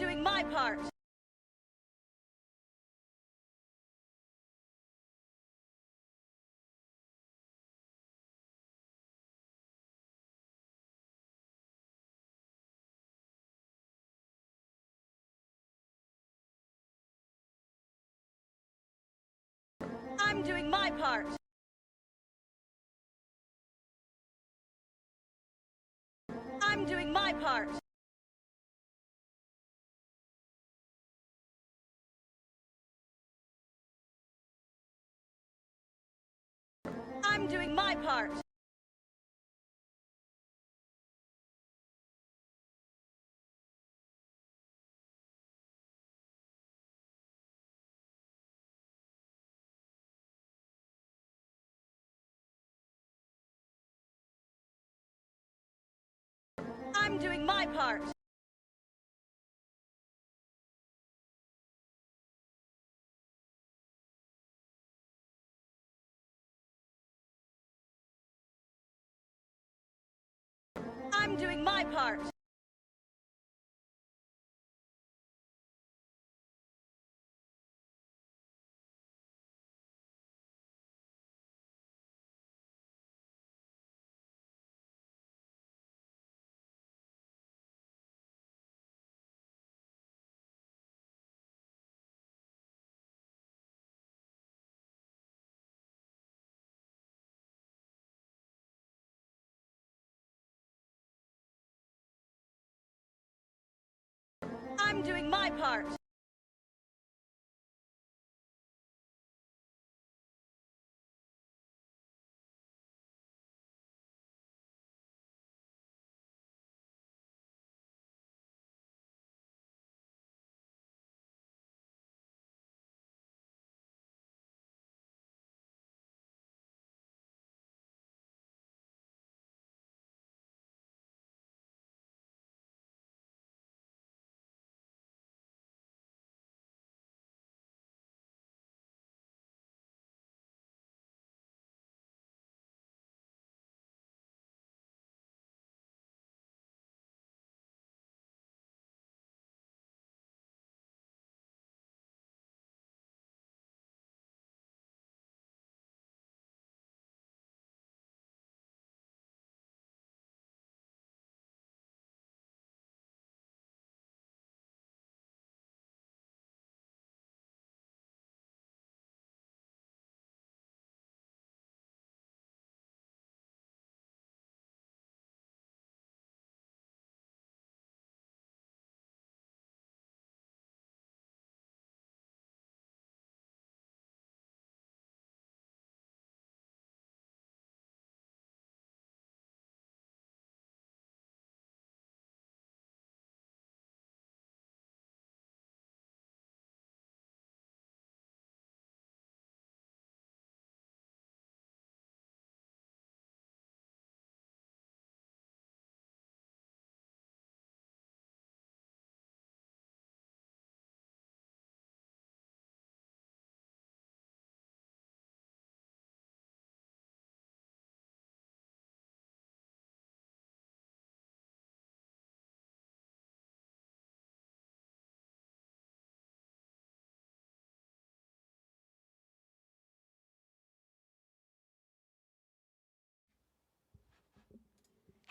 doing my part. I'm doing my part. I'm doing my part. I'm doing my part. I'm doing my part. I'm doing my part. I'm doing my part.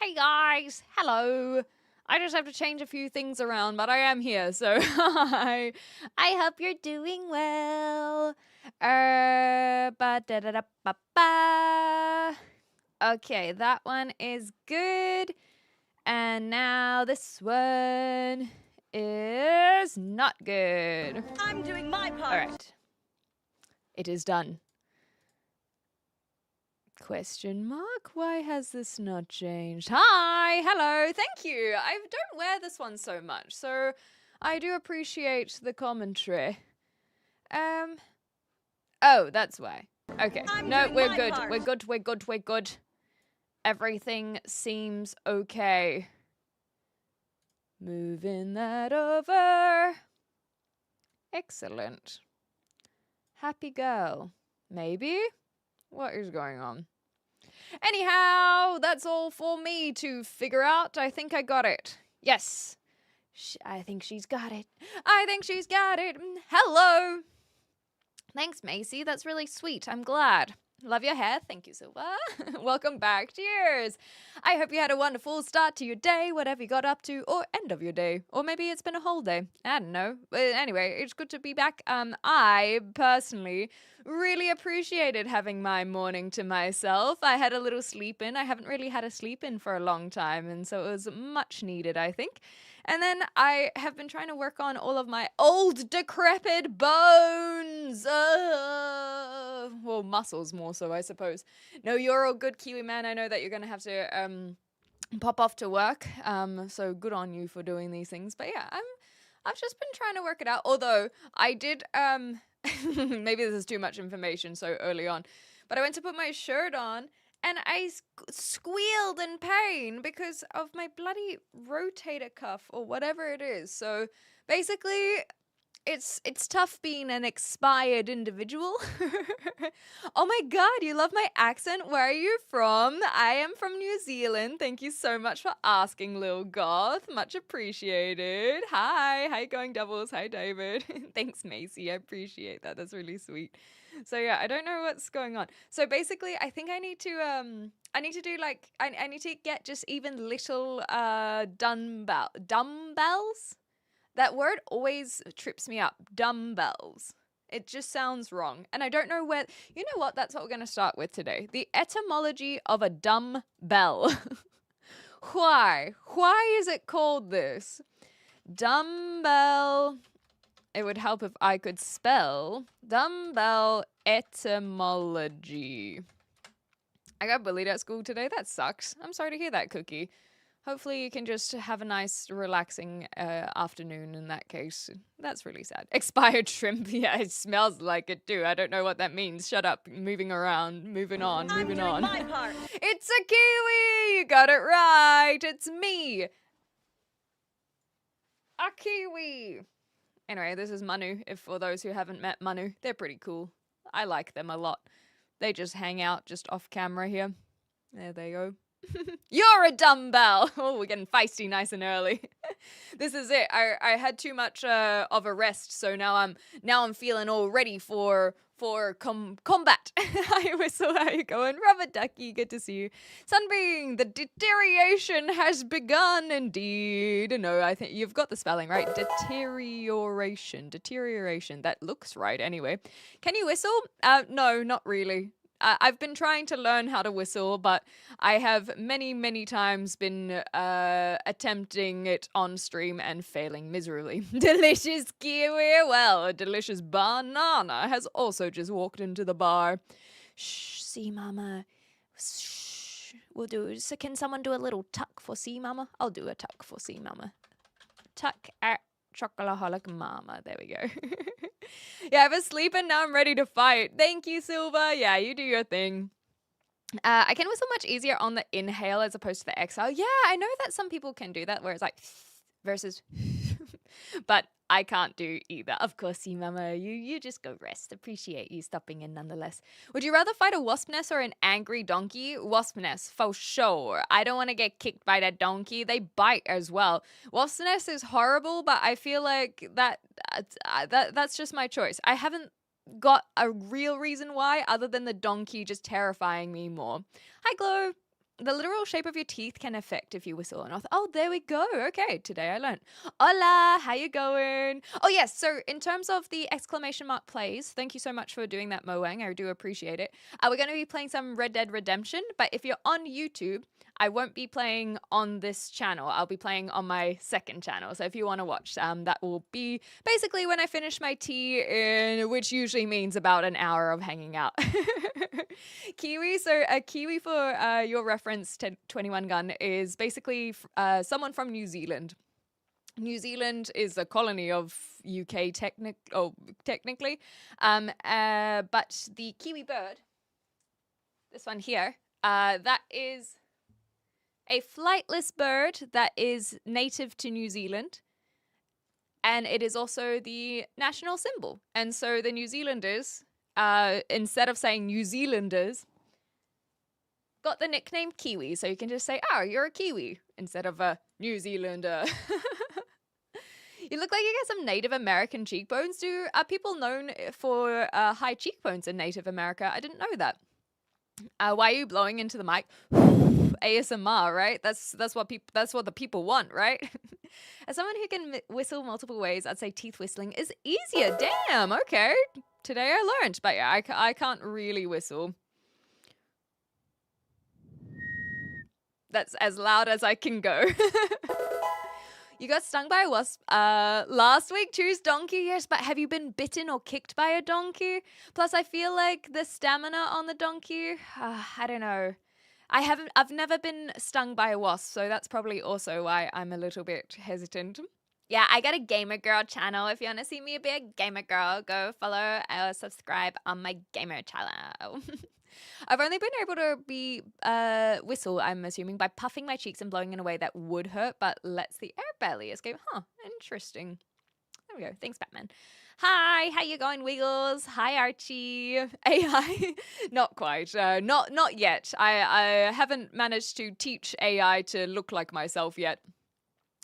Hey guys, hello. I just have to change a few things around, but I am here, so hi. I hope you're doing well. Ba-da-da-da-ba-ba. Okay, that one is good. And now this one is not good. I'm doing my part. All right. It is done. Question mark? Why has this not changed? Hi, hello, thank you. I don't wear this one so much, so I do appreciate the commentary. Oh, that's why. Okay, no, we're good. We're good, we're good, we're good. Everything seems okay. Moving that over. Excellent. Happy girl. Maybe? What is going on? Anyhow, that's all for me to figure out. I think I got it. Yes. I think she's got it. I think she's got it. Hello. Thanks, Macy. That's really sweet. I'm glad. Love your hair. Thank you, Silva. Welcome back. Cheers. I hope you had a wonderful start to your day, whatever you got up to, or end of your day. Or maybe it's been a whole day. I don't know. But anyway, it's good to be back. I personally really appreciated having my morning to myself. I had a little sleep in. I haven't really had a sleep in for a long time, and so it was much needed, I think. And then I have been trying to work on all of my old decrepit bones. Well, muscles more so, I suppose. No, you're all good, Kiwi man. I know that you're going to have to pop off to work. So good on you for doing these things. But yeah, I've just been trying to work it out. Although I did, maybe this is too much information so early on, but I went to put my shirt on and I squealed in pain because of my bloody rotator cuff or whatever it is. So basically, it's tough being an expired individual. Oh my god, you love my accent? Where are you from? I am from New Zealand. Thank you so much for asking, Lil Goth. Much appreciated. Hi. How you going, Doubles? Hi, David. Thanks, Macy. I appreciate that. That's really sweet. So yeah, I don't know what's going on. So basically, I think I need to do like I need to get just even little dumbbells. That word always trips me up. Dumbbells. It just sounds wrong. And I don't know where. You know what? That's what we're going to start with today. The etymology of a dumbbell. Why? Why is it called this? Dumbbell. It would help if I could spell dumbbell etymology. I got bullied at school today. That sucks. I'm sorry to hear that, Cookie. Hopefully you can just have a nice, relaxing afternoon in that case. That's really sad. Expired shrimp. Yeah, it smells like it too. I don't know what that means. Shut up. Moving around. Moving on. Moving on. I'm doing my part. It's a kiwi! You got it right. It's me. A kiwi. Anyway, this is Manu. If for those who haven't met Manu, they're pretty cool. I like them a lot. They just hang out just off camera here. There they go. You're a dumbbell. Oh, we're getting feisty nice and early. This is it. I had too much of a rest, so now I'm feeling all ready for combat. Hi, Whistle. How you going? Robert Ducky, good to see you. Sunbeam, the deterioration has begun indeed. No, I think you've got the spelling right. Deterioration. That looks right anyway. Can you whistle? No, not really. I've been trying to learn how to whistle, but I have many times been attempting it on stream and failing miserably. Delicious kiwi. Well, a delicious banana has also just walked into the bar. Shh, see, Mama. Shh. We'll do. So can someone do a little tuck for see, Mama? I'll do a tuck for see, Mama. Tuck at Chocolaholic Mama. There we go. Yeah, I was sleeping, now I'm ready to fight. Thank you, Silva. Yeah, you do your thing. I can whistle much easier on the inhale as opposed to the exhale. Yeah, I know that some people can do that, where it's like versus but I can't do either. Of course, you mama, you just go rest. Appreciate you stopping in nonetheless. Would you rather fight a wasp nest or an angry donkey? Wasp nest, for sure. I don't want to get kicked by that donkey. They bite as well. Wasp nest is horrible, but I feel like that's just my choice. I haven't got a real reason why other than the donkey just terrifying me more. Hi, Glow. The literal shape of your teeth can affect if you whistle or not. Oh, there we go. Okay, today I learned. Hola, how you going? Oh, yes. So in terms of the exclamation mark plays, thank you so much for doing that, Moang. I do appreciate it. We're going to be playing some Red Dead Redemption, but if you're on YouTube, I won't be playing on this channel. I'll be playing on my second channel. So if you want to watch, that will be basically when I finish my tea, which usually means about an hour of hanging out. Kiwi. So a Kiwi, for your reference to 21 Gun, is basically someone from New Zealand. New Zealand is a colony of UK technically. But the Kiwi bird, this one here, that is a flightless bird that is native to New Zealand, and it is also the national symbol. And so the New Zealanders, instead of saying New Zealanders, got the nickname Kiwi. So you can just say, oh, you're a Kiwi, instead of a New Zealander. You look like you get some Native American cheekbones. Are people known for high cheekbones in Native America? I didn't know that. Why are you blowing into the mic? ASMR, right? That's what the people want, right? As someone who can whistle multiple ways, I'd say teeth whistling is easier. Damn. Okay. Today I learned, but yeah, I can't really whistle. That's as loud as I can go. You got stung by a wasp last week. Choose donkey, yes, but have you been bitten or kicked by a donkey? Plus, I feel like the stamina on the donkey, I don't know. I've never been stung by a wasp, so that's probably also why I'm a little bit hesitant. Yeah, I got a gamer girl channel. If you want to see me be a gamer girl, go follow or subscribe on my gamer channel. I've only been able to whistle, I'm assuming, by puffing my cheeks and blowing in a way that would hurt, but lets the air barely escape. Huh, interesting. There we go. Thanks, Batman. Hi, how you going, Wiggles? Hi, Archie. AI? Not quite. Not yet. I haven't managed to teach AI to look like myself yet.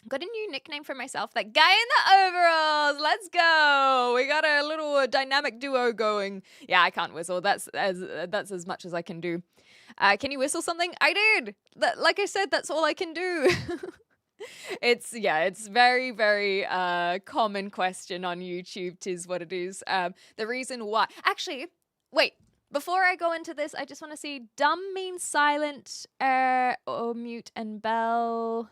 Got a new nickname for myself, that guy in the overalls. Let's go. We got a little dynamic duo going. Yeah, I can't whistle. That's as much as I can do. Can you whistle something? I did. Like I said, that's all I can do. It's very, very common question on YouTube. 'Tis what it is. The reason why. Actually, wait. Before I go into this, I just want to see. Dumb means silent, or mute, and bell.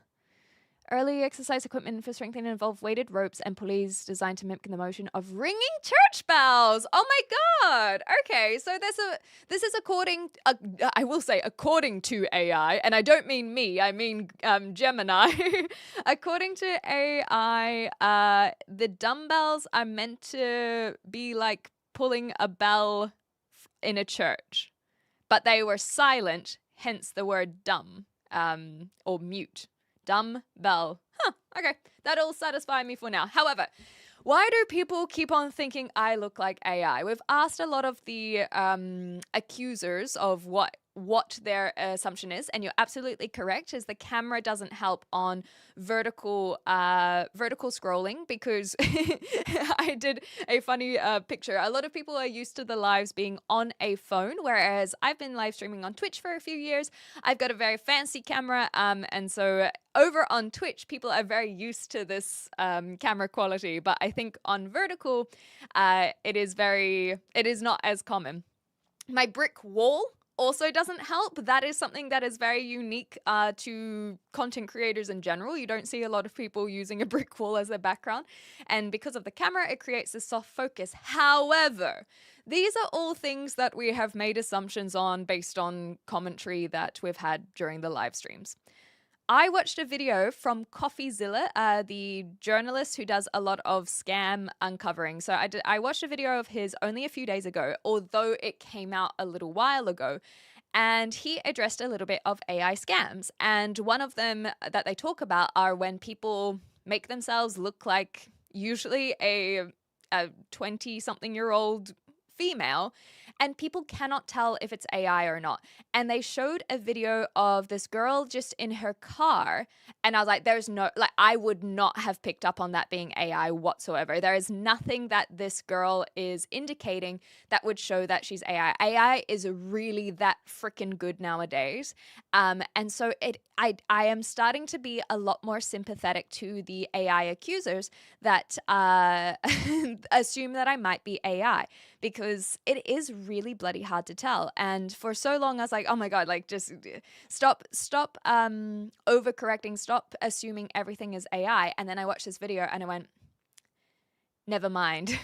Early exercise equipment for strengthening involved weighted ropes and pulleys designed to mimic the motion of ringing church bells. Oh my god! Okay, so this is according to AI, and I don't mean me. I mean Gemini. According to AI, the dumbbells are meant to be like pulling a bell in a church, but they were silent. Hence the word dumb, or mute. Dumb bell. Huh, okay. That'll satisfy me for now. However, why do people keep on thinking I look like AI? We've asked a lot of the accusers of what their assumption is, and you're absolutely correct, is the camera doesn't help on vertical scrolling, because I did a funny picture. A lot of people are used to the lives being on a phone, whereas I've been live streaming on Twitch for a few years. I've got a very fancy camera, and so over on Twitch, people are very used to this camera quality, but I think on vertical, it is not as common. My brick wall also doesn't help. That is something that is very unique to content creators in general. You don't see a lot of people using a brick wall as their background. And because of the camera, it creates this soft focus. However, these are all things that we have made assumptions on based on commentary that we've had during the live streams. I watched a video from CoffeeZilla, the journalist who does a lot of scam uncovering. So I watched a video of his only a few days ago, although it came out a little while ago. And he addressed a little bit of AI scams. And one of them that they talk about are when people make themselves look like usually a 20-something-year-old female, and people cannot tell if it's AI or not. And they showed a video of this girl just in her car, and I was like, I would not have picked up on that being AI whatsoever. There is nothing that this girl is indicating that would show that she's AI. AI is really that freaking good nowadays. And so I am starting to be a lot more sympathetic to the AI accusers that assume that I might be AI, because it is really bloody hard to tell. And for so long, I was like, oh my God, like just stop overcorrecting, stop assuming everything is AI. And then I watched this video and I went, never mind.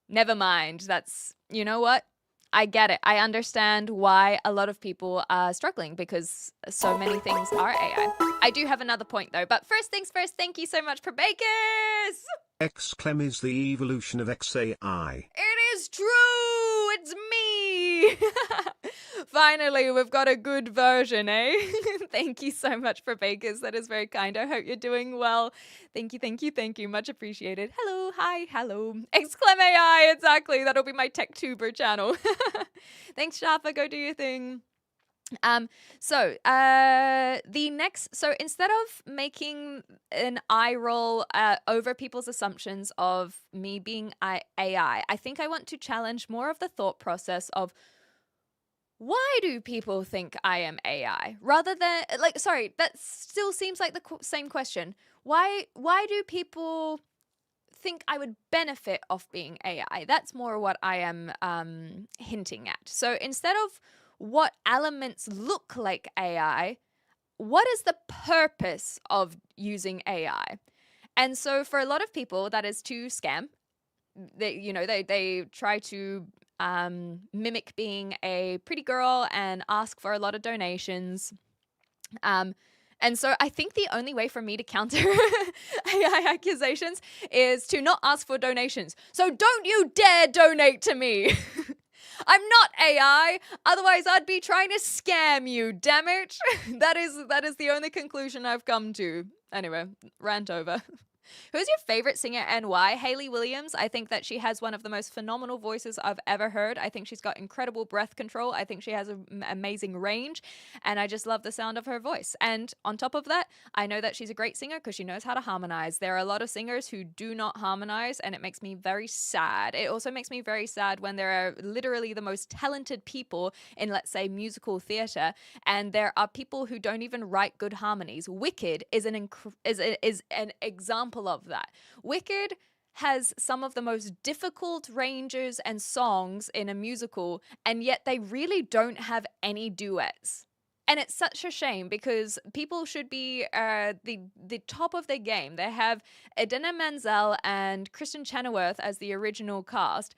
Never mind. That's, you know what? I get it. I understand why a lot of people are struggling, because so many things are AI. I do have another point though, but first things first, thank you so much for Bakers! XClem is the evolution of XAI. It is true! It's me! Finally, we've got a good version, eh? Thank you so much for Bakers. That is very kind. I hope you're doing well. Thank you, thank you, thank you. Much appreciated. Hello, hi, hello. XClem AI, exactly. That'll be my TechTuber channel. Thanks, Shafa. Go do your thing. The next, so instead of making an eye roll over people's assumptions of me being AI, I think I want to challenge more of the thought process of why do people think I am AI? Rather than, like, sorry, that still seems like the same question. Why do people think I would benefit off being AI? That's more what I am hinting at. So instead of what elements look like AI, what is the purpose of using AI? And so for a lot of people, that is to scam. They try to mimic being a pretty girl and ask for a lot of donations. And so I think the only way for me to counter AI accusations is to not ask for donations. So don't you dare donate to me. I'm not AI. Otherwise, I'd be trying to scam you, damn it. That is the only conclusion I've come to. Anyway, rant over. Who's your favorite singer and why? Hayley Williams. I think that she has one of the most phenomenal voices I've ever heard. I think she's got incredible breath control. I think she has an amazing range, and I just love the sound of her voice. And on top of that, I know that she's a great singer because she knows how to harmonize. There are a lot of singers who do not harmonize, and it makes me very sad. It also makes me very sad when there are literally the most talented people in, let's say, musical theater, and there are people who don't even write good harmonies. Wicked is an example of that. Wicked has some of the most difficult ranges and songs in a musical, and yet they really don't have any duets. And it's such a shame because people should be the top of their game. They have Idina Menzel and Kristen Chenoweth as the original cast.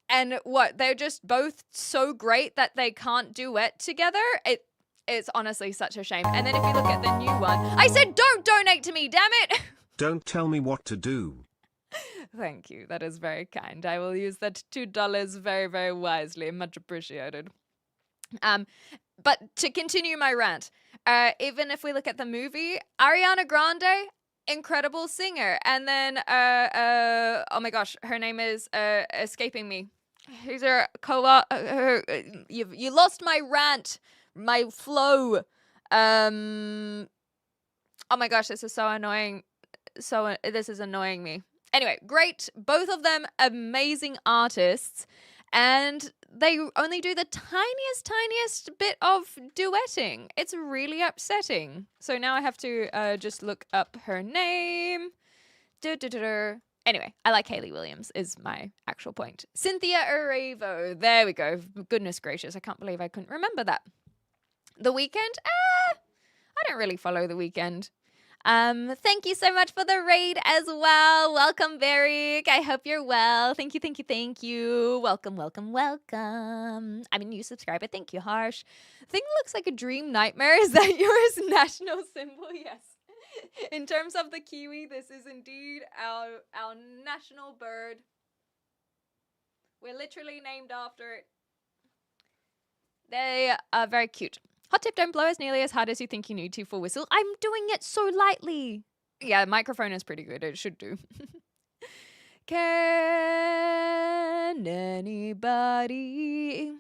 And they're just both so great that they can't duet together? It's honestly such a shame. And then if you look at the new one, I said don't donate to me, damn it! Don't tell me what to do. Thank you. That is very kind. I will use that $2 very, very wisely. Much appreciated. But to continue my rant, even if we look at the movie, Ariana Grande, incredible singer. And then, oh my gosh, her name is escaping me. Who's her you lost my rant, my flow. Oh my gosh, this is so annoying. This is annoying me. Anyway, great. Both of them amazing artists. And they only do the tiniest bit of duetting. It's really upsetting. So now I have to just look up her name. Anyway, I like Hayley Williams is my actual point. Cynthia Erivo. There we go. Goodness gracious. I can't believe I couldn't remember that. The Weeknd? I don't really follow The Weeknd. Thank you so much for the raid as well. Welcome, Beric. I hope you're well. Thank you. Welcome. I'm a new subscriber. Thank you, Harsh. Thing looks like a dream nightmare. Is that yours? National symbol? Yes. In terms of the kiwi, this is indeed our national bird. We're literally named after it. They are very cute. Hot tip, don't blow as nearly as hard as you think you need to for whistle. I'm doing it so lightly. Yeah, microphone is pretty good. It should do. Can anybody...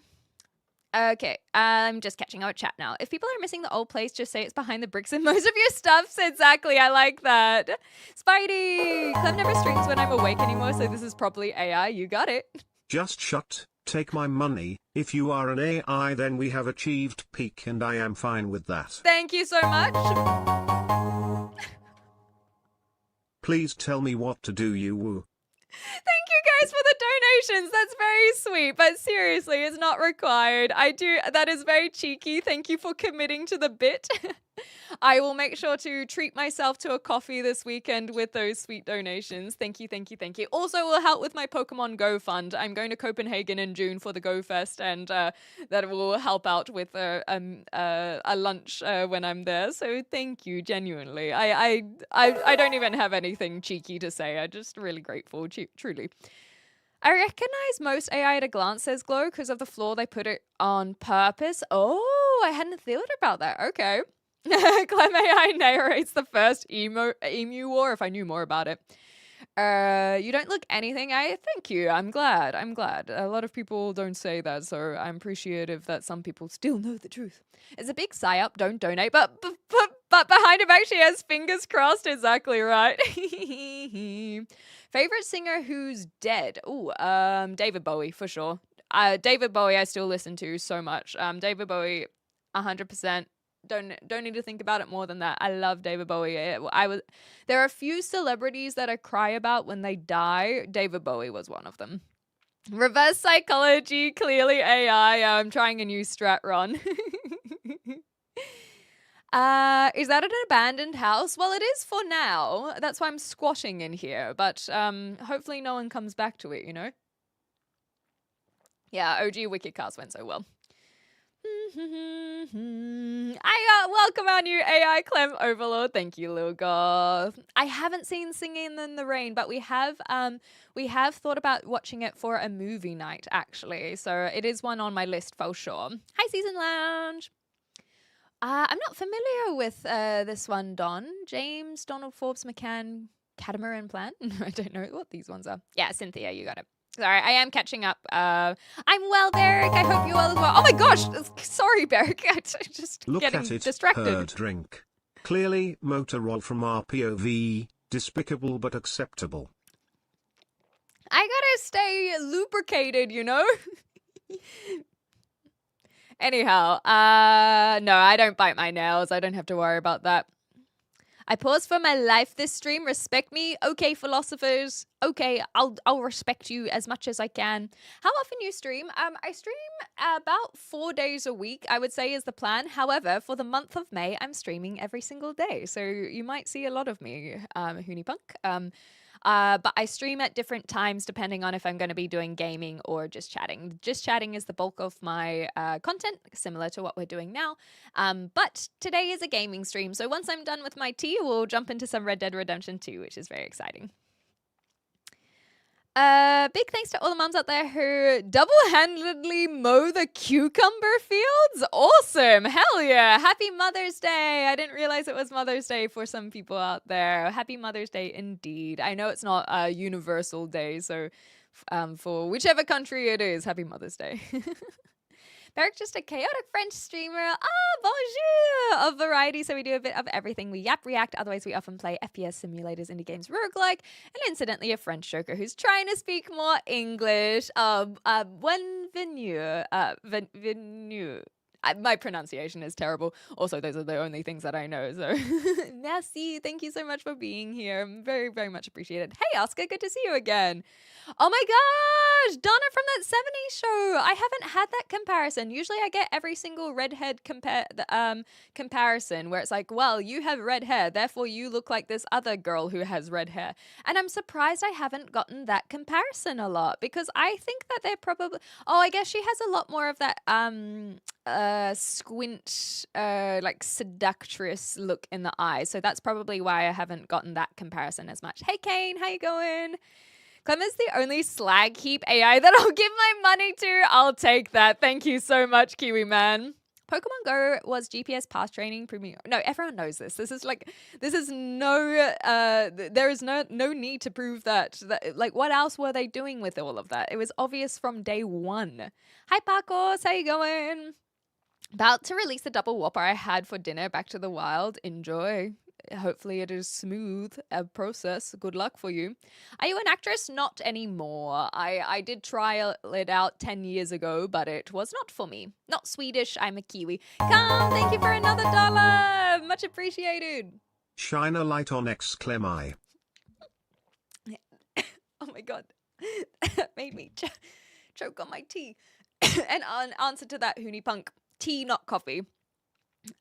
Okay, I'm just catching our chat now. If people are missing the old place, just say it's behind the bricks and most of your stuff's. Exactly, I like that. Spidey! Clem never streams when I'm awake anymore, so this is probably AI. You got it. Just shut. Take my money. If you are an AI, then we have achieved peak and I am fine with that. Thank you so much. Please tell me what to do, you woo. Thank you guys for the donations. That's very sweet, but seriously, it's not required. That is very cheeky. Thank you for committing to the bit. I will make sure to treat myself to a coffee this weekend with those sweet donations. Thank you. Also, will help with my Pokemon Go fund. I'm going to Copenhagen in June for the Go Fest, and that will help out with a lunch when I'm there. So thank you, genuinely. I don't even have anything cheeky to say. I'm just really grateful, truly. I recognize most AI at a glance, says Glow, because of the flaw they put it on purpose. Oh, I hadn't thought about that. Okay. Clem AI narrates the first emu war, if I knew more about it. You don't look anything. Thank you. I'm glad. I'm glad. A lot of people don't say that, so I'm appreciative that some people still know the truth. It's a big psyop. Don't donate, but behind him actually has fingers crossed. Exactly right. Favorite singer who's dead? Ooh, David Bowie for sure. David Bowie, I still listen to so much. David Bowie, 100%. Don't need to think about it more than that. I love David Bowie. There are a few celebrities that I cry about when they die. David Bowie was one of them. Reverse psychology, clearly AI. I'm trying a new strat, Ron. Is that an abandoned house? Well, it is for now. That's why I'm squatting in here. But hopefully no one comes back to it, you know? Yeah, OG Wikicast went so well. Welcome our new AI Clem Overlord. Thank you, Lil Goth. I haven't seen Singing in the Rain, but we have thought about watching it for a movie night, actually. So it is one on my list for sure. Hi, Season Lounge. I'm not familiar with this one, Don. James, Donald, Forbes, McCann, Catamaran Plant. I don't know what these ones are. Yeah, Cynthia, you got it. Sorry, I am catching up. I'm well, Beric. I hope you're well as well. Oh my gosh! Sorry, Beric. I'm just Look getting at it, distracted. Heard drink. Clearly, motor roll from RPOV. Despicable but acceptable. I gotta stay lubricated, you know? Anyhow, no, I don't bite my nails. I don't have to worry about that. I pause for my life this stream. Respect me. Okay, philosophers. Okay, I'll respect you as much as I can. How often you stream? I stream about 4 days a week, I would say is the plan. However, for the month of May, I'm streaming every single day. So you might see a lot of me, Hoonipunk. But I stream at different times depending on if I'm going to be doing gaming or just chatting. Just chatting is the bulk of my content, similar to what we're doing now. But today is a gaming stream, so once I'm done with my tea, we'll jump into some Red Dead Redemption 2, which is very exciting. Big thanks to all the moms out there who double-handedly mow the cucumber fields. Awesome. Hell yeah. Happy Mother's Day. I didn't realize it was Mother's Day for some people out there. Happy Mother's Day indeed. I know it's not a universal day, so for whichever country it is, happy Mother's Day. Beric, just a chaotic French streamer. Bonjour! Of variety, so we do a bit of everything. We yap, react, otherwise we often play FPS simulators, indie games, roguelike, and incidentally a French joker who's trying to speak more English. Bienvenue. Bienvenue. My pronunciation is terrible. Also, those are the only things that I know, so merci. Thank you so much for being here. Very, very much appreciated. Hey, Oscar, good to see you again. Oh my gosh, Donna from that 70s show. I haven't had that comparison. Usually I get every single redhead comparison where it's like, well, you have red hair, therefore you look like this other girl who has red hair. And I'm surprised I haven't gotten that comparison a lot because I think that they're probably, I guess she has a lot more of that squint, like seductress look in the eyes. So that's probably why I haven't gotten that comparison as much. Hey Kane, how you going? Clem is the only slag heap AI that I'll give my money to. I'll take that. Thank you so much, Kiwi man. Pokemon Go was GPS pass training premium. No, everyone knows this. There is no need to prove that. Like, what else were they doing with all of that? It was obvious from day one. Hi, Parkos. How you going? About to release the double whopper I had for dinner. Back to the wild. Enjoy. Hopefully it is smooth a process. Good luck for you. Are you an actress? Not anymore. I did try it out 10 years ago, but it was not for me. Not Swedish. I'm a Kiwi. Come, thank you for another $1. Much appreciated. Shine a light on exclaim. Oh my god. That made me choke on my tea. And on answer to that, Hooney Punk, tea, not coffee.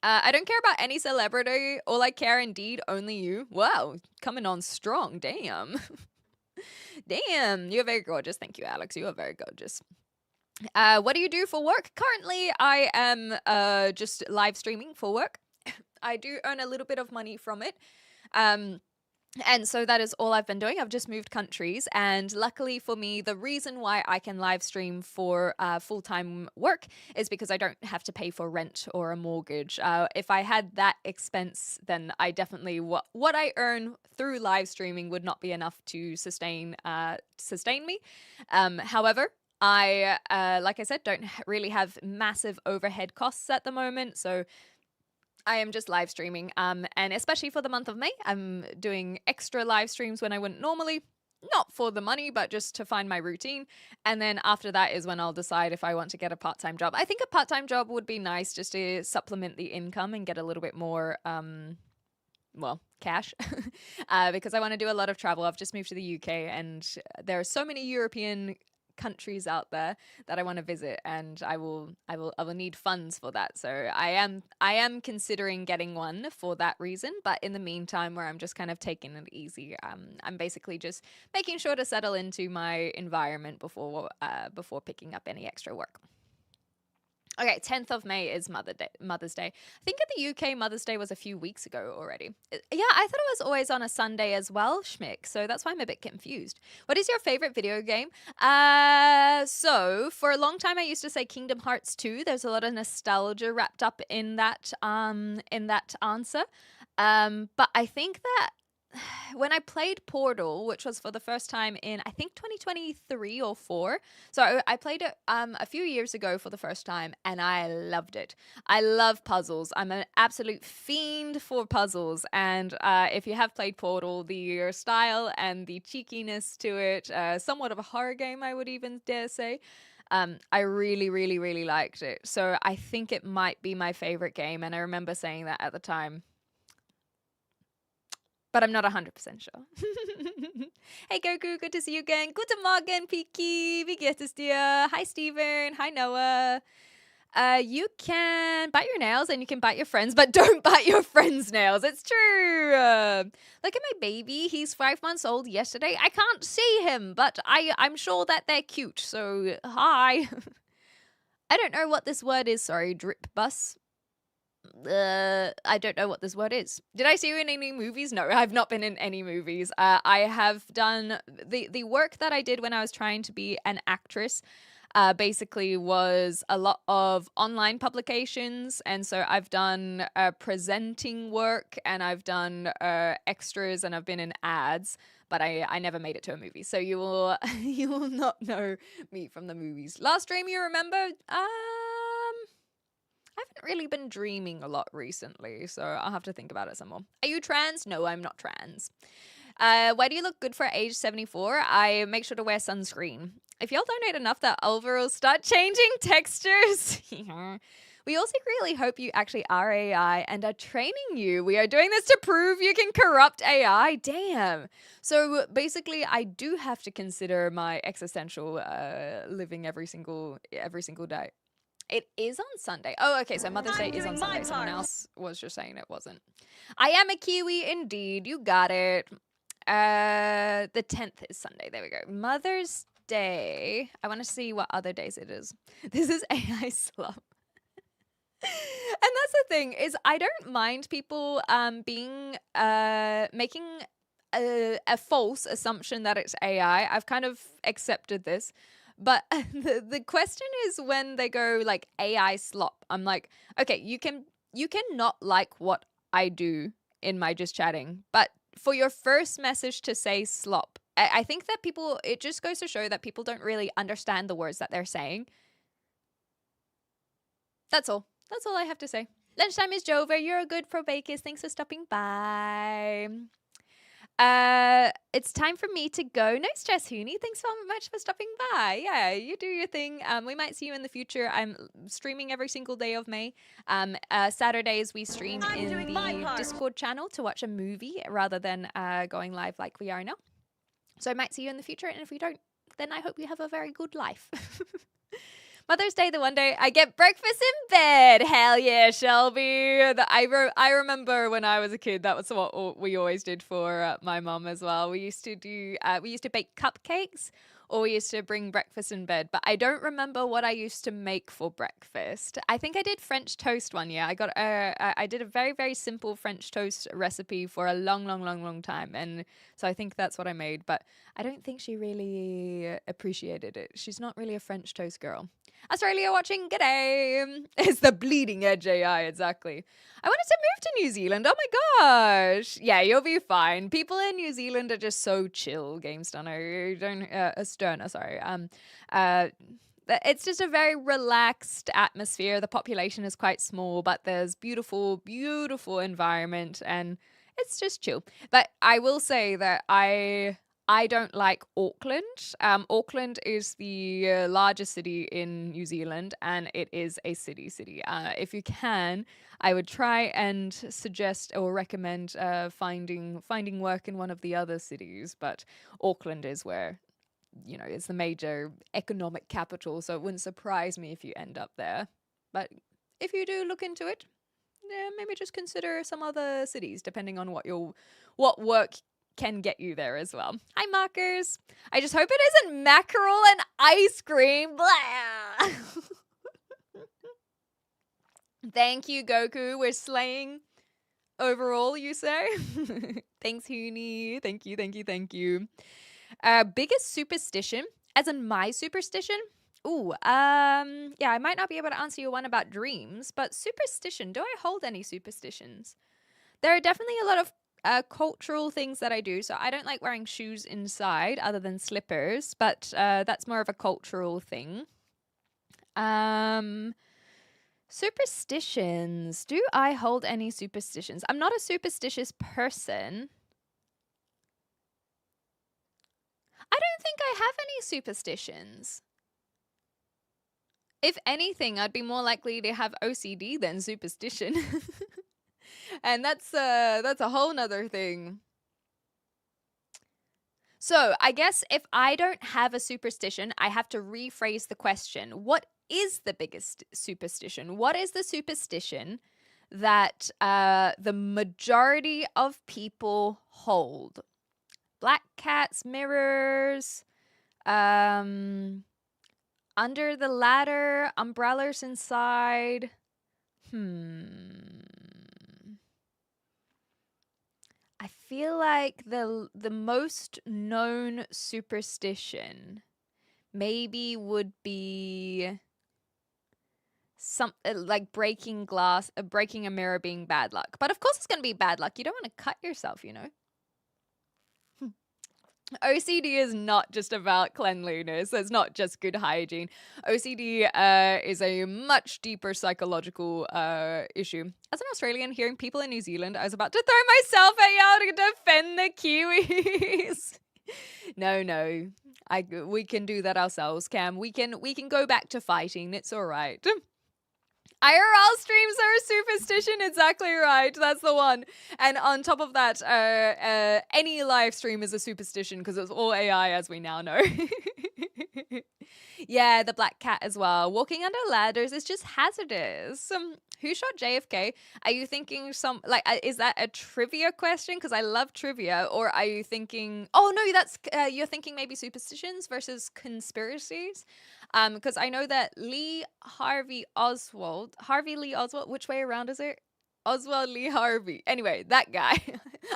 I don't care about any celebrity. All I care indeed, only you. Wow, coming on strong. Damn. Damn, you're very gorgeous. Thank you, Alex. You are very gorgeous. What do you do for work? Currently, I am just live streaming for work. I do earn a little bit of money from it. And so that is all I've been doing. I've just moved countries. And luckily for me, the reason why I can live stream for full-time work is because I don't have to pay for rent or a mortgage. If I had that expense, then I definitely, what I earn through live streaming would not be enough to sustain me. However, I, like I said, don't really have massive overhead costs at the moment. So I am just live streaming, and especially for the month of May, I'm doing extra live streams when I wouldn't normally, not for the money, but just to find my routine. And then after that is when I'll decide if I want to get a part-time job. I think a part-time job would be nice just to supplement the income and get a little bit more, well, cash, because I want to do a lot of travel. I've just moved to the UK, and there are so many European countries out there that I want to visit, and I will need funds for that. So I am considering getting one for that reason. But in the meantime, where I'm just kind of taking it easy, I'm basically just making sure to settle into my environment before picking up any extra work. Okay, 10th of May is Mother's Day. I think in the UK, Mother's Day was a few weeks ago already. Yeah, I thought it was always on a Sunday as well, Schmick. So that's why I'm a bit confused. What is your favorite video game? So for a long time, I used to say Kingdom Hearts 2. There's a lot of nostalgia wrapped up in that answer. But I think that when I played Portal, which was for the first time in, I think, 2023 or 4. So I played it a few years ago for the first time, and I loved it. I love puzzles. I'm an absolute fiend for puzzles. And if you have played Portal, the style and the cheekiness to it, somewhat of a horror game, I would even dare say. I really, really, really liked it. So I think it might be my favorite game. And I remember saying that at the time. But I'm not 100% sure. Hey Goku, good to see you again. Guten Morgen, Piki. Wie geht es dir? Hi Steven. Hi Noah. You can bite your nails and you can bite your friends, but don't bite your friends' nails. It's true. Look at my baby. He's 5 months old yesterday. I can't see him, but I'm sure that they're cute. So, hi. I don't know what this word is. Sorry, drip bus. I don't know what this word is. Did I see you in any movies? No, I've not been in any movies. I have done the work that I did when I was trying to be an actress. Basically was a lot of online publications, and so I've done presenting work, and I've done extras, and I've been in ads. But I never made it to a movie, so you will not know me from the movies. Last stream you remember? I haven't really been dreaming a lot recently, so I'll have to think about it some more. Are you trans? No, I'm not trans. Why do you look good for age 74? I make sure to wear sunscreen. If y'all donate enough, that Ulva will start changing textures. We all secretly hope you actually are AI and are training you. We are doing this to prove you can corrupt AI. Damn. So basically, I do have to consider my existential living every single day. It is on Sunday. Oh, okay, so Mother's Day is on Sunday. Someone else was just saying it wasn't. I am a Kiwi indeed. You got it. The 10th is Sunday. There we go. Mother's Day. I want to see what other days it is. This is AI slum. And that's the thing, is I don't mind people making a false assumption that it's AI. I've kind of accepted this. But the question is when they go like AI slop, I'm like, okay, you can not like what I do in my just chatting, but for your first message to say slop, I think that it just goes to show that people don't really understand the words that they're saying. That's all. That's all I have to say. Lunchtime is Jover. You're a good pro bakers. Thanks for stopping by. It's time for me to go. No stress, Hooney. Thanks so much for stopping by. Yeah, you do your thing. We might see you in the future. I'm streaming every single day of May. Saturdays we stream in the Discord channel to watch a movie rather than going live like we are now. So I might see you in the future, and if we don't, then I hope you have a very good life. Mother's Day, the one day I get breakfast in bed. Hell yeah, Shelby. I remember when I was a kid, that was what we always did for my mom as well. We used to bake cupcakes or we used to bring breakfast in bed. But I don't remember what I used to make for breakfast. I think I did French toast one year. I did a very, very simple French toast recipe for a long time. And so I think that's what I made. But I don't think she really appreciated it. She's not really a French toast girl. Australia watching, g'day. It's the bleeding edge AI, exactly. I wanted to move to New Zealand. Oh my gosh. Yeah, you'll be fine. People in New Zealand are just so chill, Game Stunner. Sterner, sorry. It's just a very relaxed atmosphere. The population is quite small, but there's beautiful, beautiful environment, and it's just chill. But I will say that I don't like Auckland. Auckland is the largest city in New Zealand, and it is a city. If you can, I would try and suggest or recommend finding work in one of the other cities. But Auckland is where, you know, it's the major economic capital, so it wouldn't surprise me if you end up there. But if you do look into it, yeah, maybe just consider some other cities, depending on what work can get you there as well. Hi, Markers. I just hope it isn't mackerel and ice cream. Blah. Thank you, Goku. We're slaying overall, you say? Thanks, Hooney. Thank you. Biggest superstition, as in my superstition? Ooh, yeah, I might not be able to answer your one about dreams, but superstition, do I hold any superstitions? There are definitely a lot of cultural things that I do. So I don't like wearing shoes inside other than slippers, but that's more of a cultural thing. Superstitions. Do I hold any superstitions? I'm not a superstitious person. I don't think I have any superstitions. If anything, I'd be more likely to have OCD than superstition. And that's a whole nother thing. So I guess if I don't have a superstition, I have to rephrase the question. What is the biggest superstition? What is the superstition that the majority of people hold? Black cats, mirrors, under the ladder, umbrellas inside. I feel like the most known superstition maybe would be like breaking glass, breaking a mirror being bad luck. But of course it's going to be bad luck. You don't want to cut yourself, you know. OCD is not just about cleanliness. It's not just good hygiene. OCD is a much deeper psychological issue. As an Australian, hearing people in New Zealand, I was about to throw myself at y'all to defend the Kiwis. No. We can do that ourselves, Cam. We can go back to fighting. It's all right. IRL streams are a superstition, exactly right. That's the one. And on top of that, any live stream is a superstition because it's all AI, as we now know. Yeah, the black cat as well. Walking under ladders is just hazardous. Who shot JFK? Are you thinking is that a trivia question? Because I love trivia. Or are you thinking, oh no, that's, you're thinking maybe superstitions versus conspiracies? Because I know that Harvey Lee Oswald, which way around is it? Oswald Lee Harvey. Anyway, that guy,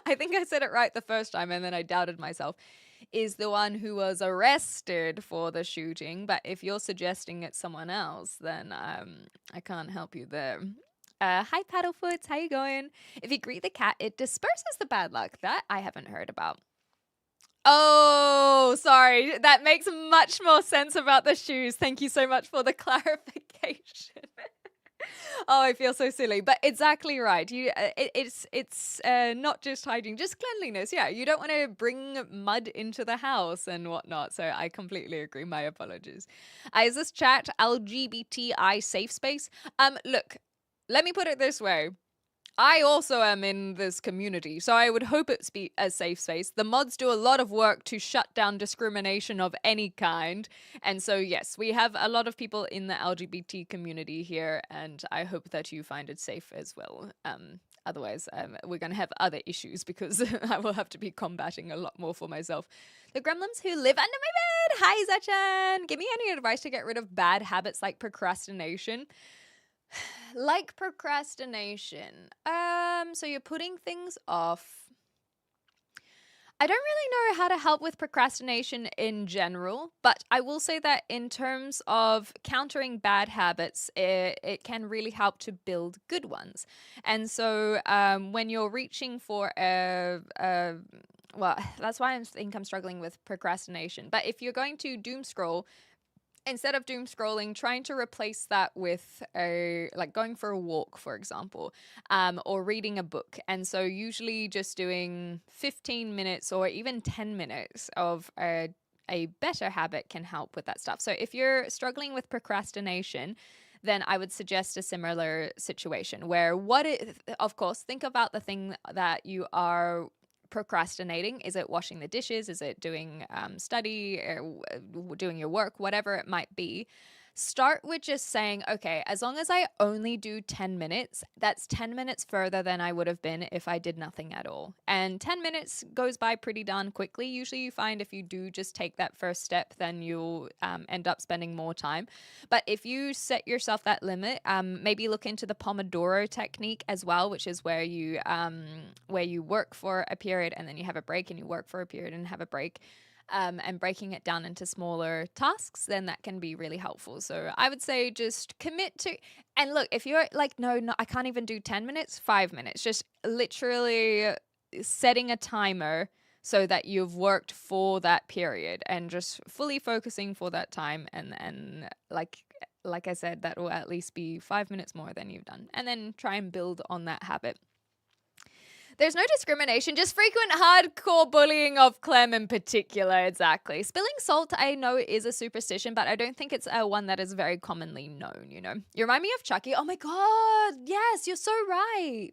I think I said it right the first time and then I doubted myself, is the one who was arrested for the shooting. But if you're suggesting it's someone else, then I can't help you there. Hi, Paddlefoots. How you going? If you greet the cat, it disperses the bad luck. That I haven't heard about. Oh, sorry. That makes much more sense about the shoes. Thank you so much for the clarification. Oh, I feel so silly, but exactly right. It's not just hygiene, just cleanliness. Yeah, you don't want to bring mud into the house and whatnot. So I completely agree. My apologies. Is this chat LGBTI safe space? Look, let me put it this way. I also am in this community, so I would hope it's be a safe space. The mods do a lot of work to shut down discrimination of any kind. And so, yes, we have a lot of people in the LGBT community here, and I hope that you find it safe as well. Otherwise, we're going to have other issues because I will have to be combating a lot more for myself. The gremlins who live under my bed. Hi, Zachan. Give me any advice to get rid of bad habits like procrastination. Like procrastination. So you're putting things off. I don't really know how to help with procrastination in general, but I will say that in terms of countering bad habits, it can really help to build good ones. And so when you're reaching for well, that's why I think I'm struggling with procrastination. But if you're going to doom scroll, instead of doom scrolling, trying to replace that with like going for a walk, for example, or reading a book. And so usually just doing 15 minutes or even 10 minutes of a better habit can help with that stuff. So if you're struggling with procrastination, then I would suggest a similar situation where of course, think about the thing that you are procrastinating. Is it washing the dishes? Is it doing study or doing your work, whatever it might be? Start with just saying, okay, as long as I only do 10 minutes, that's 10 minutes further than I would have been if I did nothing at all. And 10 minutes goes by pretty darn quickly. Usually you find if you do just take that first step, then you'll end up spending more time. But if you set yourself that limit, maybe look into the Pomodoro technique as well, which is where you work for a period and then you have a break, and you work for a period and have a break. And breaking it down into smaller tasks, then that can be really helpful. So I would say just commit to, and look, if you're like, no, I can't even do 10 minutes, 5 minutes, just literally setting a timer so that you've worked for that period and just fully focusing for that time. And like I said, that will at least be 5 minutes more than you've done. And then try and build on that habit. There's no discrimination, just frequent hardcore bullying of Clem in particular, exactly. Spilling salt, I know, is a superstition, but I don't think it's one that is very commonly known, you know? You remind me of Chucky. Oh my god, yes, you're so right.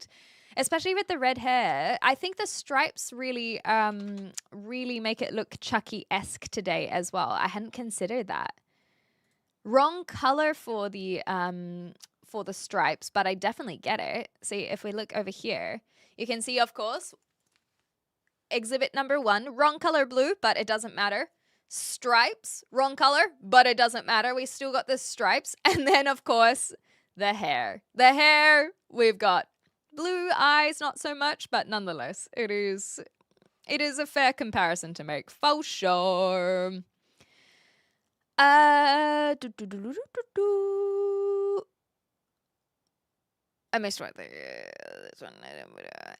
Especially with the red hair. I think the stripes really make it look Chucky-esque today as well. I hadn't considered that. Wrong color for the stripes, but I definitely get it. See, if we look over here, you can see, of course, exhibit number 1, wrong color blue, but it doesn't matter. Stripes, wrong color, but it doesn't matter. We still got the stripes. And then, of course, the hair. The hair, we've got blue eyes, not so much, but nonetheless, it is a fair comparison to make, for sure. I missed right there. This one.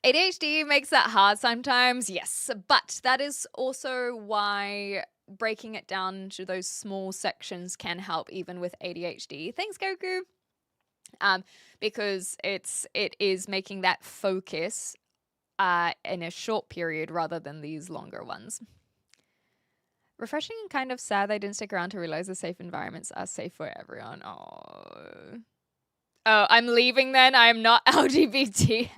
ADHD makes that hard sometimes, yes. But that is also why breaking it down to those small sections can help even with ADHD. Thanks, Goku. Because it is making that focus in a short period rather than these longer ones. Refreshing and kind of sad I didn't stick around to realize the safe environments are safe for everyone. Oh, I'm leaving then. I am not LGBT.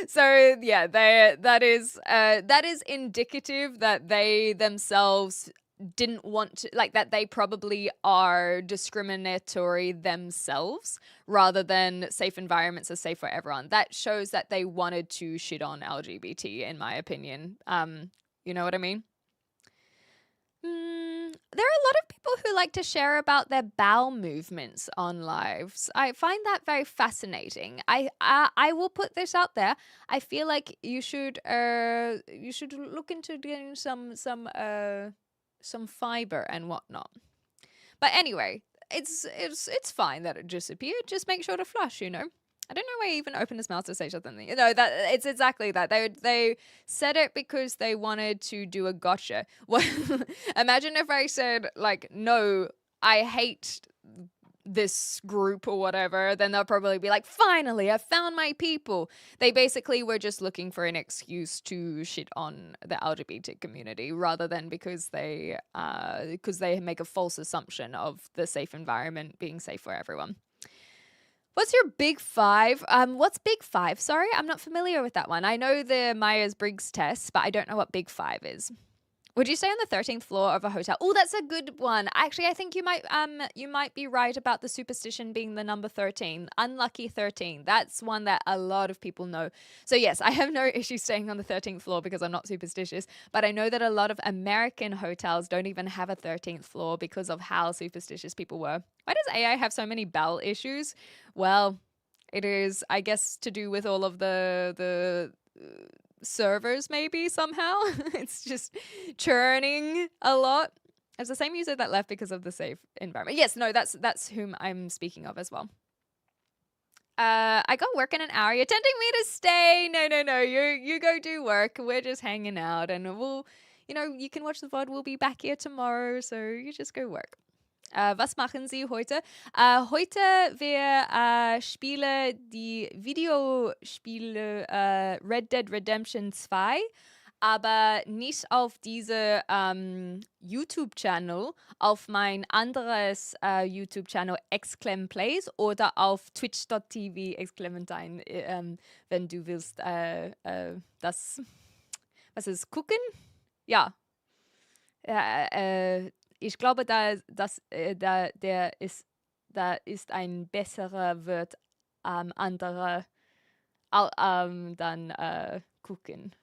So yeah, that is indicative that they themselves didn't want to, like, that they probably are discriminatory themselves rather than safe environments are safe for everyone. That shows that they wanted to shit on LGBT, in my opinion. You know what I mean? There are a lot of people who like to share about their bowel movements on lives. I find that very fascinating. I will put this out there. I feel like you should look into getting some fiber and whatnot. But anyway, it's fine that it disappeared. Just make sure to flush, you know. I don't know why he even opened his mouth to say something. You know, that it's exactly that. They said it because they wanted to do a gotcha. Imagine if I said, like, no, I hate this group or whatever, then they'll probably be like, finally, I found my people. They basically were just looking for an excuse to shit on the LGBT community rather than because they make a false assumption of the safe environment being safe for everyone. What's your big 5? What's big 5? Sorry, I'm not familiar with that one. I know the Myers-Briggs test, but I don't know what big 5 is. Would you stay on the 13th floor of a hotel? Oh, that's a good one. Actually, I think you might be right about the superstition being the number 13. Unlucky 13. That's one that a lot of people know. So yes, I have no issue staying on the 13th floor because I'm not superstitious, but I know that a lot of American hotels don't even have a 13th floor because of how superstitious people were. Why does AI have so many bell issues? Well, it is, I guess, to do with all of the servers maybe somehow. It's just churning a lot. It's the same user that left because of the safe environment. Yes, no, that's whom I'm speaking of as well. I got work in an hour. You're tempting me to stay. No. You go do work. We're just hanging out, and we'll, you can watch the VOD. We'll be back here tomorrow, so you just go work. Was machen Sie heute? Heute wir spielen die Videospiele Red Dead Redemption 2, aber nicht auf diese YouTube-Channel, auf mein anderes YouTube-Channel Exclamplays oder auf twitch.tv Exclamentine, wenn du willst das, was ist, gucken? Ja. Ich glaube, da ist ein besserer Wort andere dann gucken.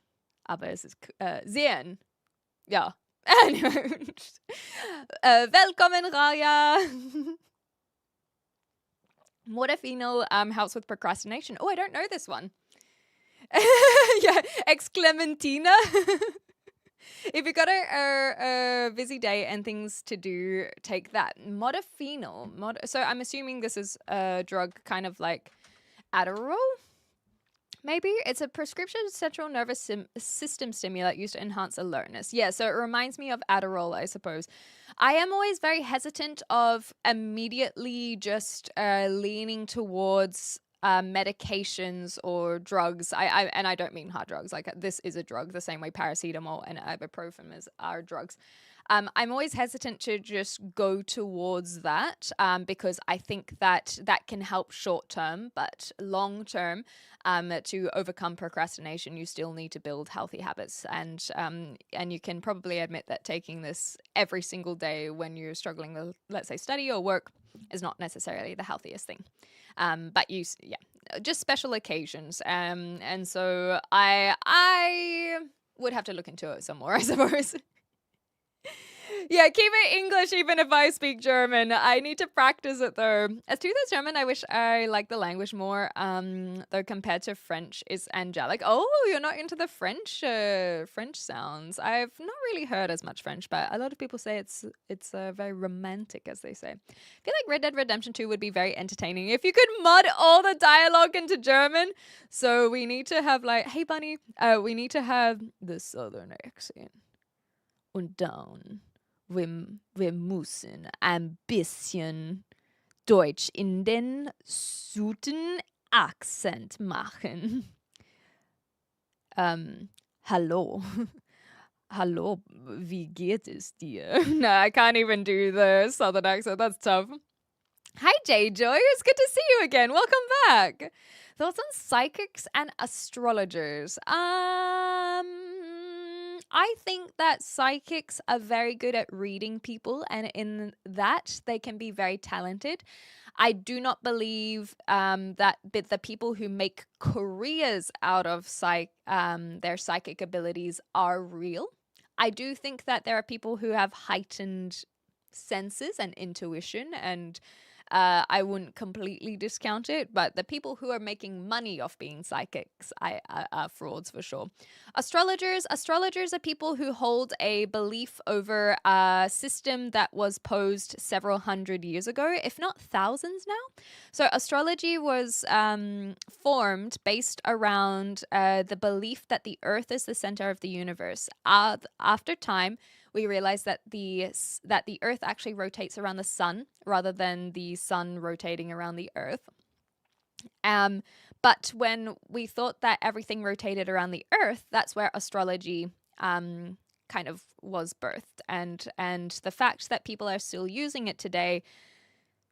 Aber es ist sehen. Ja. Willkommen, Raya. Mortofino helps with procrastination. Oh, I don't know this one. Yeah, Exclementina. If you've got a busy day and things to do, take that. Modafinil. So I'm assuming this is a drug kind of like Adderall? Maybe? It's a prescription central nervous system stimulant used to enhance alertness. Yeah, so it reminds me of Adderall, I suppose. I am always very hesitant of immediately just leaning towards medications or drugs. And I don't mean hard drugs. Like, this is a drug, the same way paracetamol and ibuprofen are drugs. I'm always hesitant to just go towards that because I think that can help short term, but long term, to overcome procrastination, you still need to build healthy habits. And you can probably admit that taking this every single day when you're struggling with, let's say, study or work is not necessarily the healthiest thing. But just special occasions. And so I would have to look into it some more, I suppose. Yeah, keep it English even if I speak German. I need to practice it though. As to the German, I wish I liked the language more, though compared to French is angelic. Oh, you're not into the French sounds. I've not really heard as much French, but a lot of people say it's very romantic, as they say. I feel like Red Dead Redemption 2 would be very entertaining if you could mod all the dialogue into German. So we need to have like, hey bunny, we need to have the southern accent. Und dann wir müssen ein bisschen Deutsch in den Süden-Akzent machen. Hallo. Hallo, wie geht es dir? No, I can't even do the southern accent. That's tough. Hi, J-Joy. It's good to see you again. Welcome back. Thoughts on psychics and astrologers? I think that psychics are very good at reading people, and in that they can be very talented. I do not believe that the people who make careers out of their psychic abilities are real. I do think that there are people who have heightened senses and intuition, and I wouldn't completely discount it, but the people who are making money off being psychics are frauds for sure. Astrologers are people who hold a belief over a system that was posed several hundred years ago, if not thousands now. So astrology was formed based around the belief that the Earth is the center of the universe. After time, we realized that the Earth actually rotates around the sun rather than the sun rotating around the Earth. But when we thought that everything rotated around the Earth, that's where astrology kind of was birthed. And the fact that people are still using it today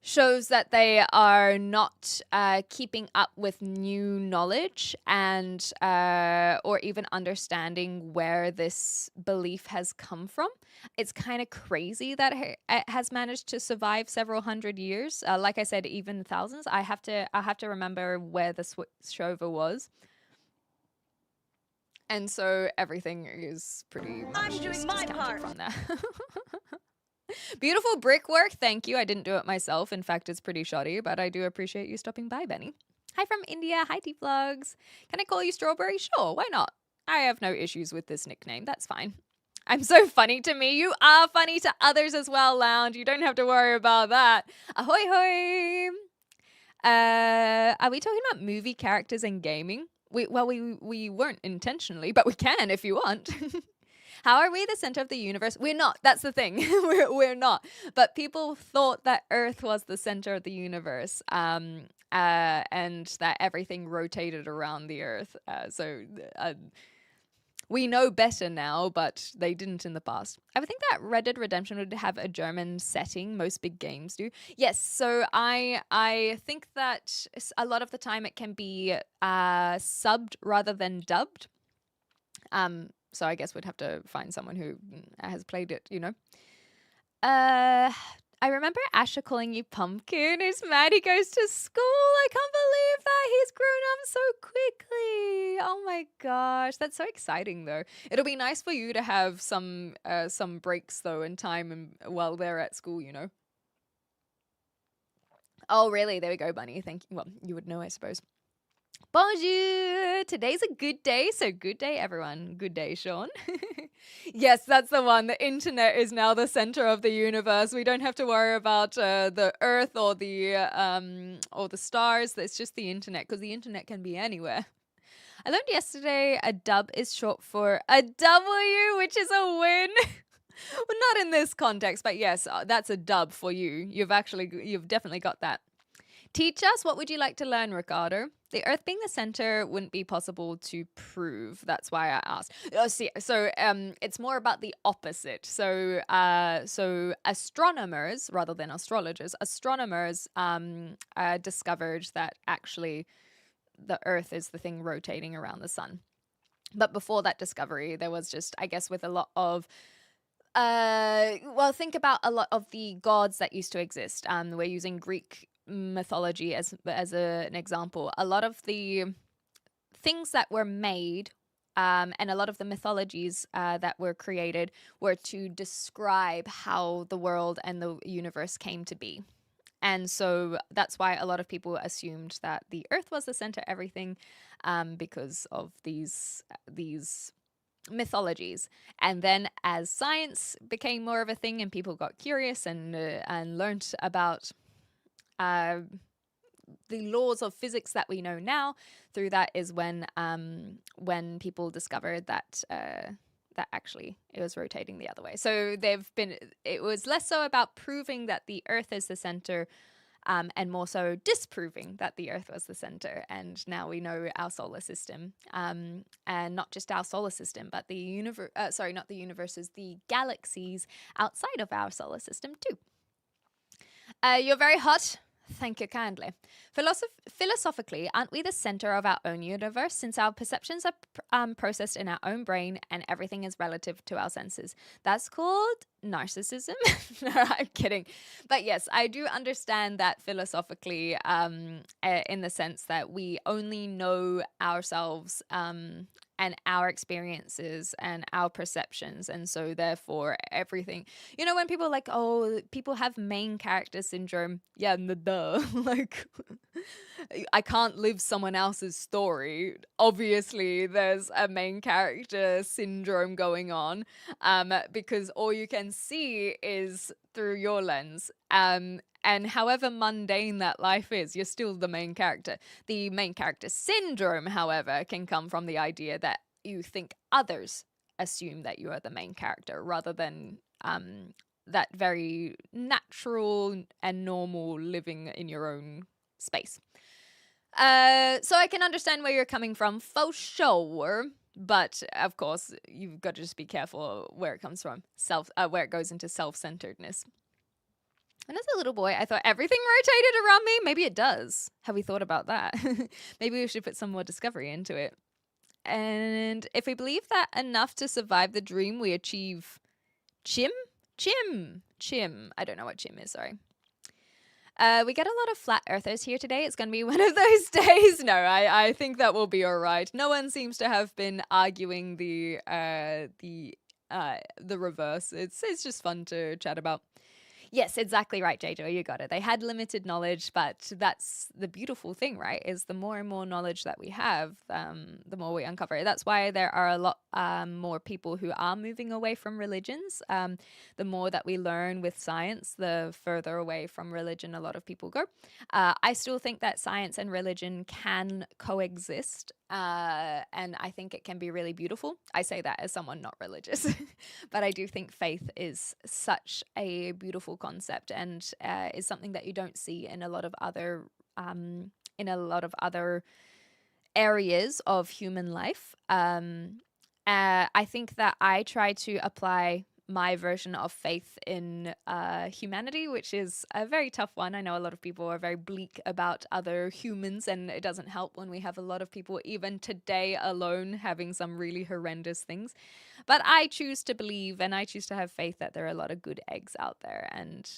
shows that they are not keeping up with new knowledge and or even understanding where this belief has come from. It's kind of crazy that it has managed to survive several hundred years. Like I said, even thousands. I have to remember where the switchover was. And so everything is pretty much I'm doing just my discounted part. from there. Beautiful brickwork. Thank you. I didn't do it myself. In fact, it's pretty shoddy, but I do appreciate you stopping by, Benny. Hi from India. Hi, T-Vlogs. Can I call you Strawberry? Sure, why not? I have no issues with this nickname. That's fine. I'm so funny to me. You are funny to others as well, Lounge. You don't have to worry about that. Ahoy, hoy. Are we talking about movie characters and gaming? We weren't intentionally, but we can if you want. How are we the center of the universe? We're not. That's the thing. we're not. But people thought that Earth was the center of the universe, and that everything rotated around the Earth. So we know better now, but they didn't in the past. I would think that Red Dead Redemption would have a German setting. Most big games do. Yes. So I think that a lot of the time it can be subbed rather than dubbed. So I guess we'd have to find someone who has played it, you know. I remember Asher calling you Pumpkin. He's mad he goes to school. I can't believe that. He's grown up so quickly. Oh my gosh. That's so exciting though. It'll be nice for you to have some breaks though in time and while they're at school, you know. Oh really? There we go, Bunny. Thank you. Well, you would know, I suppose. Bonjour! Today's a good day, so good day, everyone. Good day, Sean. Yes, that's the one. The internet is now the center of the universe. We don't have to worry about the Earth or the stars. It's just the internet, because the internet can be anywhere. I learned yesterday a dub is short for a W, which is a win. Well, not in this context, but yes, that's a dub for you. You've definitely got that. Teach us, what would you like to learn, Ricardo? The Earth being the center wouldn't be possible to prove. That's why I asked. So it's more about the opposite. So astronomers, rather than astrologers, discovered that actually the Earth is the thing rotating around the sun. But before that discovery, there was just, I guess, with a lot of think about a lot of the gods that used to exist. We're using Greek mythology as an example. A lot of the things that were made and a lot of the mythologies that were created were to describe how the world and the universe came to be. And so that's why a lot of people assumed that the Earth was the center of everything, because of these mythologies. And then as science became more of a thing and people got curious and learnt about the laws of physics that we know now, through that is when people discovered that actually it was rotating the other way. So it was less so about proving that the Earth is the center, and more so disproving that the Earth was the center. And now we know our solar system, and not just our solar system, but the universe. Sorry, not the universes, the galaxies outside of our solar system too. You're very hot. Thank you kindly. Philosophically, aren't we the center of our own universe, since our perceptions are processed in our own brain and everything is relative to our senses? That's called narcissism. No, I'm kidding. But yes, I do understand that philosophically, in the sense that we only know ourselves and our experiences and our perceptions. And so therefore everything, you know, when people are like, oh, people have main character syndrome. Yeah, duh. Like, I can't live someone else's story. Obviously there's a main character syndrome going on, because all you can see is through your lens. And however mundane that life is, you're still the main character. The main character syndrome, however, can come from the idea that you think others assume that you are the main character, rather than that very natural and normal living in your own space. So I can understand where you're coming from, for sure. But of course, you've got to just be careful where it comes from, where it goes into self-centeredness. When I was a little boy, I thought everything rotated around me. Maybe it does. Have we thought about that? Maybe we should put some more discovery into it. And if we believe that enough to survive the dream, we achieve chim. I don't know what chim is, sorry. We get a lot of flat earthers here today. It's going to be one of those days. No, I think that will be all right. No one seems to have been arguing the reverse. It's just fun to chat about. Yes, exactly right, JJ. You got it. They had limited knowledge, but that's the beautiful thing, right? Is the more and more knowledge that we have, the more we uncover it. That's why there are a lot more people who are moving away from religions. The more that we learn with science, the further away from religion a lot of people go. I still think that science and religion can coexist, and I think it can be really beautiful. I say that as someone not religious, but I do think faith is such a beautiful concept and is something that you don't see in a lot of other areas of human life. I think that I try to apply my version of faith in humanity, which is a very tough one. I know a lot of people are very bleak about other humans, and it doesn't help when we have a lot of people, even today alone, having some really horrendous things. But I choose to believe and I choose to have faith that there are a lot of good eggs out there, and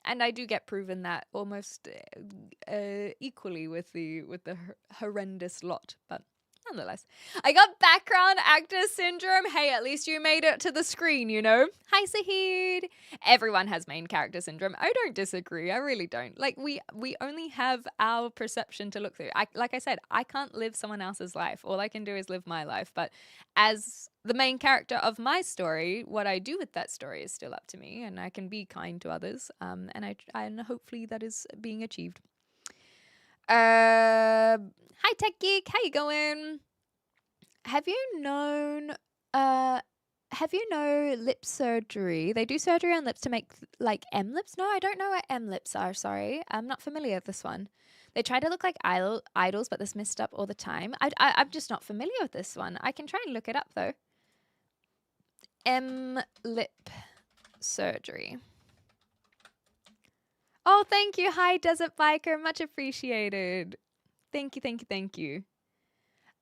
I do get proven that almost equally with the horrendous lot, but nonetheless, I got background actor syndrome. Hey, at least you made it to the screen, you know? Hi, Sahid. Everyone has main character syndrome. I don't disagree. I really don't. Like, we only have our perception to look through. Like I said, I can't live someone else's life. All I can do is live my life. But as the main character of my story, what I do with that story is still up to me, and I can be kind to others. And hopefully that is being achieved. Hi Tech Geek, how you going? Have you known lip surgery? They do surgery on lips to make like M lips? No, I don't know what M lips are, sorry. I'm not familiar with this one. They try to look like idols, but this messed up all the time. I'm just not familiar with this one. I can try and look it up though. M lip surgery. Oh, thank you. Hi, Desert Biker. Much appreciated. Thank you.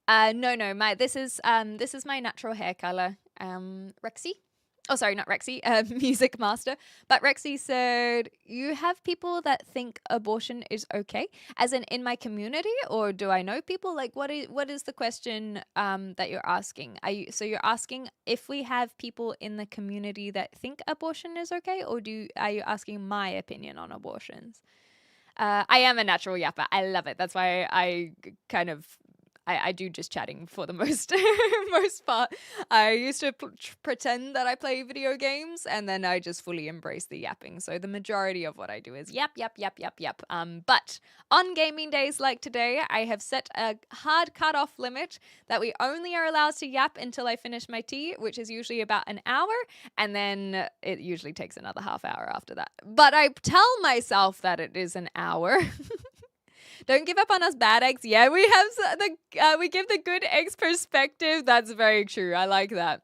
No. This is my natural hair color. Rexy. Oh, sorry, not Rexy. Music Master. But Rexy said, "You have people that think abortion is okay, as in my community, or do I know people? Like, what is the question that you're asking? So you're asking if we have people in the community that think abortion is okay, or are you asking my opinion on abortions?" I am a natural yapper. I love it. That's why I kind of I do just chatting for the most part. I used to pretend that I play video games, and then I just fully embrace the yapping. So the majority of what I do is yap. But on gaming days like today, I have set a hard cutoff limit that we only are allowed to yap until I finish my tea, which is usually about an hour, and then it usually takes another half hour after that. But I tell myself that it is an hour. Don't give up on us bad eggs. Yeah, we have we give the good eggs perspective. That's very true. I like that.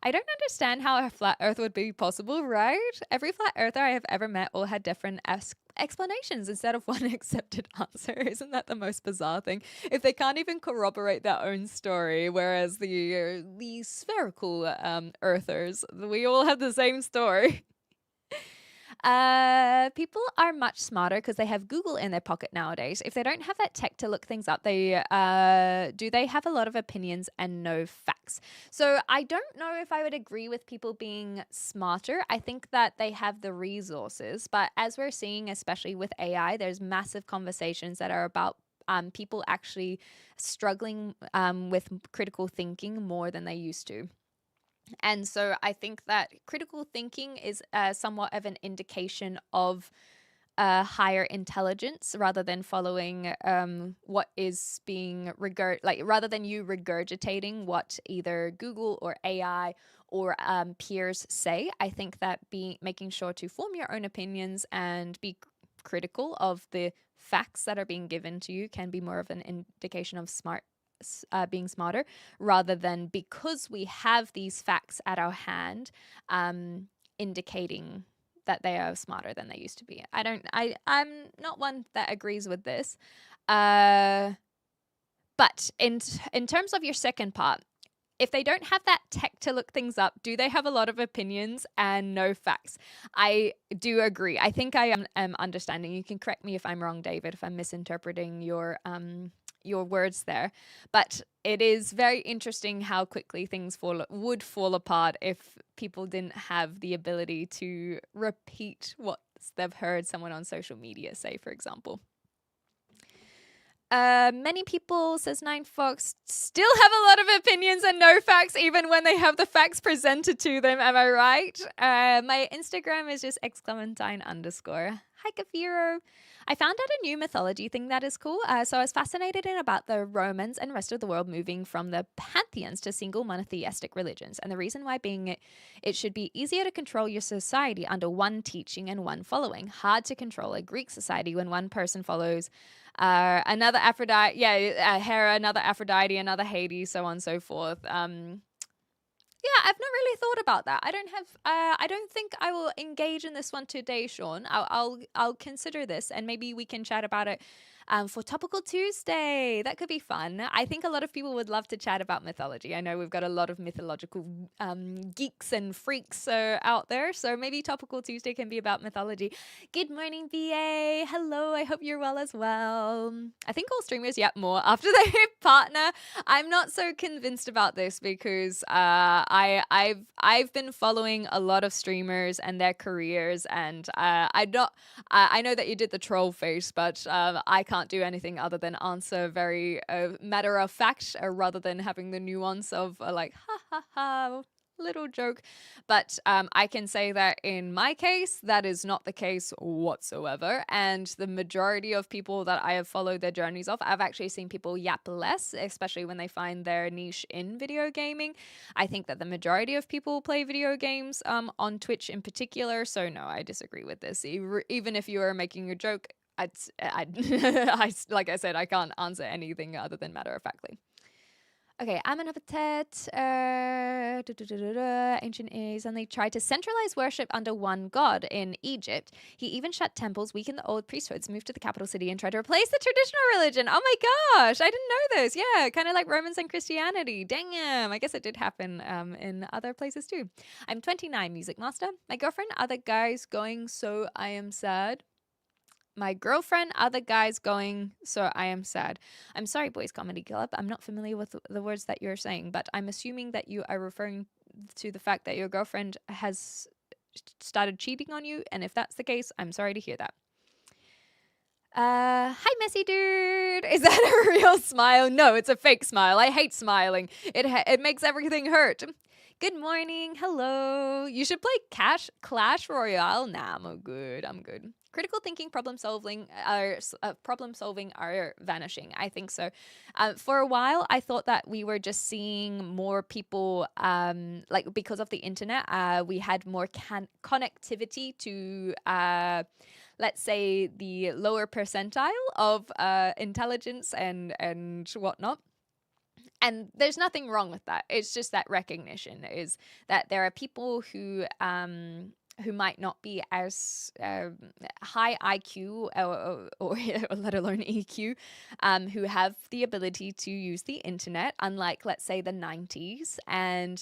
I don't understand how a flat earth would be possible, right? Every flat earther I have ever met all had different explanations instead of one accepted answer. Isn't that the most bizarre thing? If they can't even corroborate their own story, whereas the spherical earthers, we all have the same story. People are much smarter because they have Google in their pocket nowadays. If they don't have that tech to look things up, they have a lot of opinions and no facts. So I don't know if I would agree with people being smarter. I think that they have the resources, but as we're seeing, especially with AI, there's massive conversations that are about people actually struggling with critical thinking more than they used to. And so I think that critical thinking is somewhat of an indication of higher intelligence rather than following what is being rather than you regurgitating what either Google or AI or peers say. I think that making sure to form your own opinions and be critical of the facts that are being given to you can be more of an indication of being smarter, rather than because we have these facts at our hand indicating that they are smarter than they used to be. I'm not one that agrees with this. But in terms of your second part, if they don't have that tech to look things up, do they have a lot of opinions and no facts? I do agree. I think I am understanding. You can correct me if I'm wrong, David, if I'm misinterpreting your words there. But it is very interesting how quickly things would fall apart if people didn't have the ability to repeat what they've heard someone on social media say, for example. Many people, says Nine Fox, still have a lot of opinions and no facts, even when they have the facts presented to them. Am I right? My Instagram is just !_. Hi, Kafiro. I found out a new mythology thing that is cool. So I was fascinated about the Romans and rest of the world moving from the pantheons to single monotheistic religions. And the reason why being it should be easier to control your society under one teaching and one following. Hard to control a Greek society when one person follows another Aphrodite, Hera, another Aphrodite, another Hades, so on and so forth. Yeah, I've not really thought about that. I don't think I will engage in this one today, Sean. I'll consider this, and maybe we can chat about it for Topical Tuesday. That could be fun. I think a lot of people would love to chat about mythology. I know we've got a lot of mythological geeks and freaks out there, so maybe Topical Tuesday can be about mythology. Good morning, VA. Hello, I hope you're well as well. I think all streamers yap more after they partner. I'm not so convinced about this because I've been following a lot of streamers and their careers, and I know that you did the troll face, but I can't do anything other than answer very matter of fact rather than having the nuance of like ha ha ha little joke. But I can say that in my case, that is not the case whatsoever. And the majority of people that I have followed their journeys of, I've actually seen people yap less, especially when they find their niche in video gaming. I think that the majority of people play video games on Twitch in particular. So no, I disagree with this. Even if you are making a joke, like I said, I can't answer anything other than matter of factly. Okay, Amenhotep, ancient Is, and they tried to centralize worship under one god in Egypt. He even shut temples, weakened the old priesthoods, moved to the capital city, and tried to replace the traditional religion. Oh my gosh, I didn't know this. Yeah, kind of like Romans and Christianity. Damn, I guess it did happen in other places too. I'm 29, music master. My girlfriend, other guys going, so I am sad. My girlfriend, other guys going, so I am sad. I'm sorry, Boys Comedy Club. I'm not familiar with the words that you're saying, but I'm assuming that you are referring to the fact that your girlfriend has started cheating on you. And if that's the case, I'm sorry to hear that. Hi, messy dude. Is that a real smile? No, it's a fake smile. I hate smiling. It makes everything hurt. Good morning. Hello. You should play Clash Royale. Nah, I'm good. Critical thinking, problem solving are vanishing. I think so. For a while, I thought that we were just seeing more people, like because of the internet, we had more connectivity to, let's say, the lower percentile of intelligence and whatnot. And there's nothing wrong with that. It's just that recognition is that there are people who might not be as high IQ or let alone EQ, who have the ability to use the internet, unlike, let's say, the 90s. And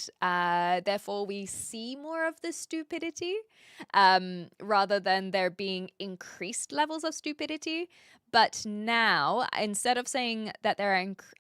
therefore, we see more of the stupidity rather than there being increased levels of stupidity. But now, instead of saying that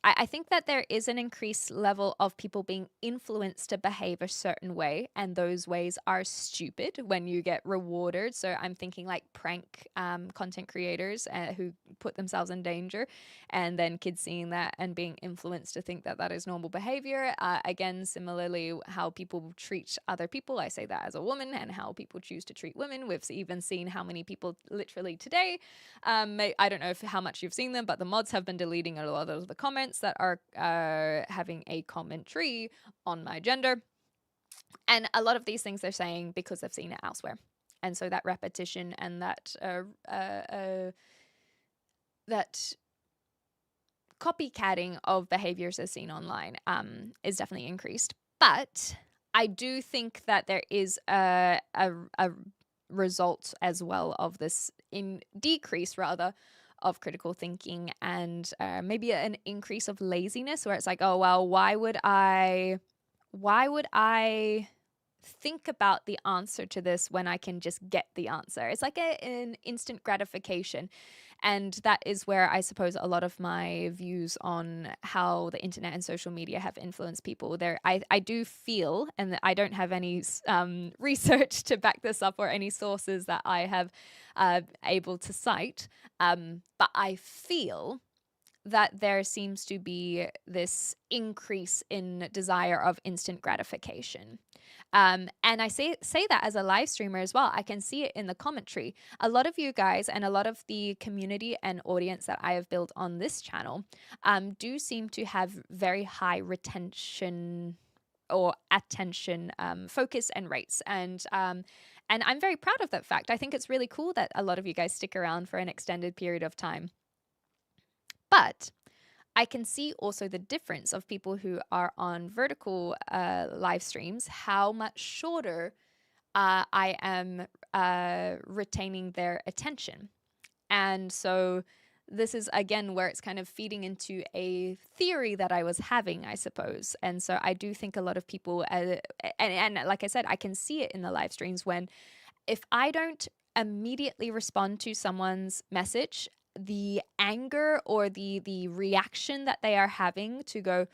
I think that there is an increased level of people being influenced to behave a certain way, and those ways are stupid when you get rewarded. So I'm thinking like prank content creators who put themselves in danger, and then kids seeing that and being influenced to think that that is normal behavior. Again, similarly, how people treat other people. I say that as a woman, and how people choose to treat women. We've even seen how many people literally today, I don't know how much you've seen them, but the mods have been deleting a lot of the comments that are having a commentary on my gender. And a lot of these things they're saying because they've seen it elsewhere. And so that repetition and that copycatting of behaviors as seen online is definitely increased. But I do think that there is a result as well of this in decrease rather of critical thinking, and maybe an increase of laziness, where it's like, oh well, why would I think about the answer to this when I can just get the answer? It's like an instant gratification. And that is where I suppose a lot of my views on how the internet and social media have influenced people there. I do feel, and I don't have any research to back this up or any sources that I have able to cite, but I feel that there seems to be this increase in desire of instant gratification. And I say that as a live streamer as well. I can see it in the commentary. A lot of you guys and a lot of the community and audience that I have built on this channel do seem to have very high retention or attention focus and rates. And I'm very proud of that fact. I think it's really cool that a lot of you guys stick around for an extended period of time. But I can see also the difference of people who are on vertical live streams, how much shorter I am retaining their attention. And so this is, again, where it's kind of feeding into a theory that I was having, I suppose. And so I do think a lot of people, and like I said, I can see it in the live streams when if I don't immediately respond to someone's message, the anger or the reaction that they are having to go,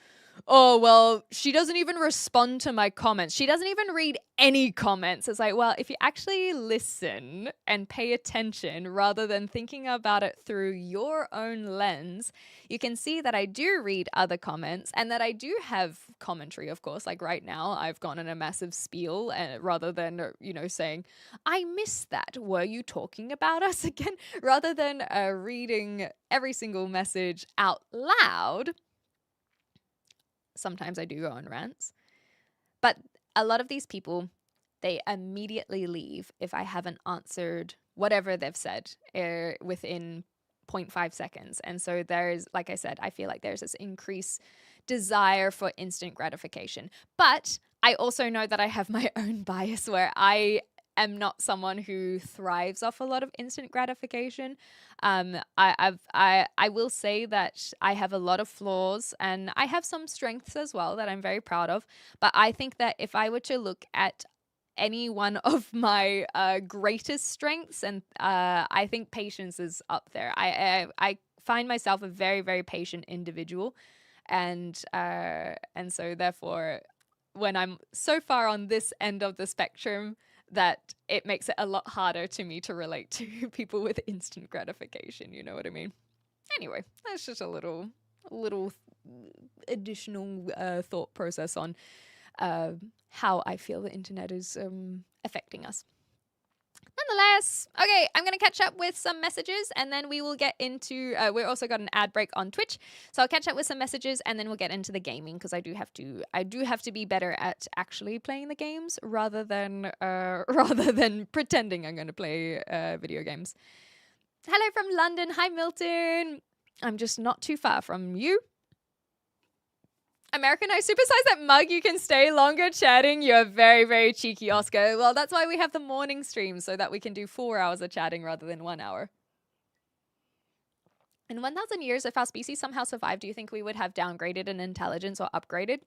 oh, well, she doesn't even respond to my comments. She doesn't even read any comments. It's like, well, if you actually listen and pay attention rather than thinking about it through your own lens, you can see that I do read other comments and that I do have commentary, of course. Like right now, I've gone in a massive spiel rather than, saying, I missed that. Were you talking about us again? Rather than reading every single message out loud. Sometimes I do go on rants, but a lot of these people, they immediately leave if I haven't answered whatever they've said within 0.5 seconds. And so there's, like I said, I feel like there's this increased desire for instant gratification. But I also know that I have my own bias where I am not someone who thrives off a lot of instant gratification. I will say that I have a lot of flaws and I have some strengths as well that I'm very proud of. But I think that if I were to look at any one of my greatest strengths, and I think patience is up there. I find myself a very, very patient individual, and so therefore, when I'm so far on this end of the spectrum, that it makes it a lot harder to me to relate to people with instant gratification. You know what I mean? Anyway, that's just a little additional thought process on how I feel the internet is affecting us. Nonetheless, okay, I'm going to catch up with some messages and then we will get into, we've also got an ad break on Twitch. So I'll catch up with some messages and then we'll get into the gaming because I do have to be better at actually playing the games rather than pretending I'm going to play video games. Hello from London. Hi, Milton. I'm just not too far from you. American, I supersize that mug. You can stay longer chatting. You're very, very cheeky, Oscar. Well, that's why we have the morning stream so that we can do 4 hours of chatting rather than 1 hour. In 1,000 years, if our species somehow survived, do you think we would have downgraded in intelligence or upgraded?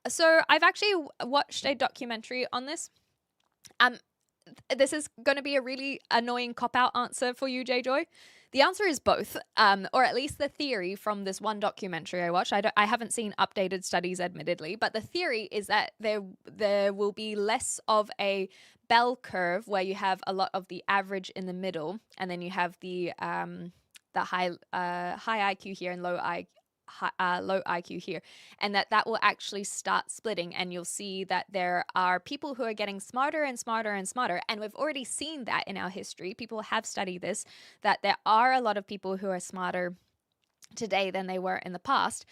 So I've actually watched a documentary on this. This is going to be a really annoying cop-out answer for you, J-Joy. The answer is both, or at least the theory from this one documentary I watched. I haven't seen updated studies, admittedly, but the theory is that there will be less of a bell curve where you have a lot of the average in the middle, and then you have the high IQ here and low IQ here, and that will actually start splitting, and you'll see that there are people who are getting smarter and smarter and smarter, and we've already seen that in our history. People have studied this, that there are a lot of people who are smarter today than they were in the past,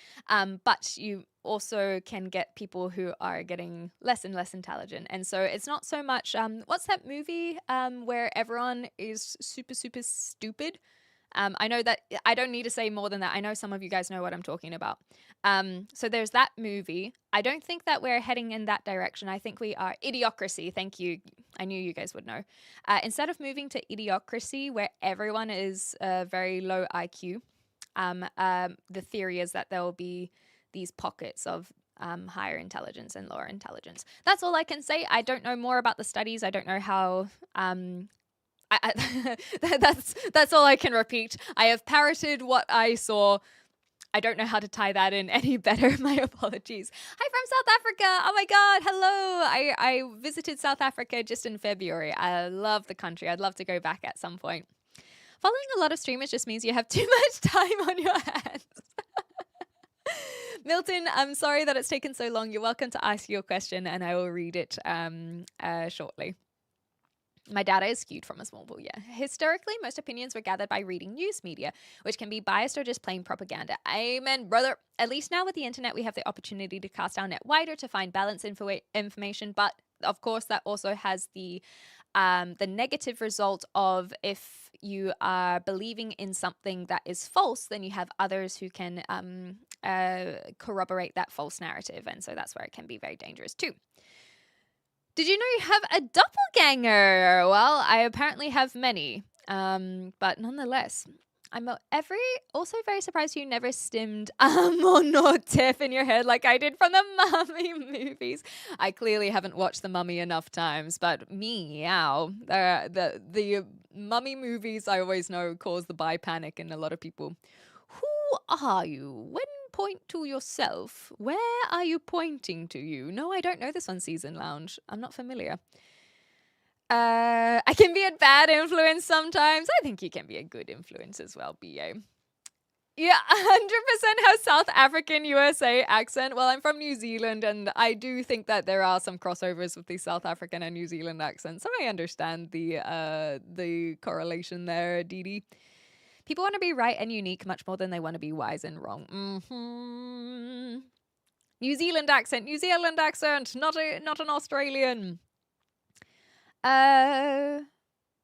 but you also can get people who are getting less and less intelligent. And so it's not so much what's that movie where everyone is super, super stupid? I know that I don't need to say more than that. I know some of you guys know what I'm talking about. So there's that movie. I don't think that we're heading in that direction. I think we are Idiocracy. Thank you. I knew you guys would know. Instead of moving to Idiocracy, where everyone is very low IQ, the theory is that there will be these pockets of higher intelligence and lower intelligence. That's all I can say. I don't know more about the studies. I don't know how. That's all I can repeat. I have parroted what I saw. I don't know how to tie that in any better. My apologies. Hi from South Africa. Oh my God. Hello. I visited South Africa just in February. I love the country. I'd love to go back at some point. Following a lot of streamers just means you have too much time on your hands. Milton, I'm sorry that it's taken so long. You're welcome to ask your question and I will read it shortly. My data is skewed from a small pool, yeah. Historically, most opinions were gathered by reading news media, which can be biased or just plain propaganda. Amen, brother. At least now with the internet, we have the opportunity to cast our net wider to find balanced information. But of course, that also has the negative result of if you are believing in something that is false, then you have others who can corroborate that false narrative. And so that's where it can be very dangerous too. Did you know you have a doppelganger? Well, I apparently have many, but nonetheless, I'm also very surprised you never stimmed or not Tiff in your head like I did from the Mummy movies. I clearly haven't watched the Mummy enough times, but meow. The Mummy movies I always know cause the bi panic in a lot of people. Who are you? When point to yourself. Where are you pointing to you? No, I don't know this on Season Lounge. I'm not familiar. I can be a bad influence sometimes. I think you can be a good influence as well, BA. Yeah, 100% has South African USA accent. Well, I'm from New Zealand, and I do think that there are some crossovers with the South African and New Zealand accents. So I understand the correlation there, Dee. People want to be right and unique much more than they want to be wise and wrong. Mm-hmm. New Zealand accent, not an Australian.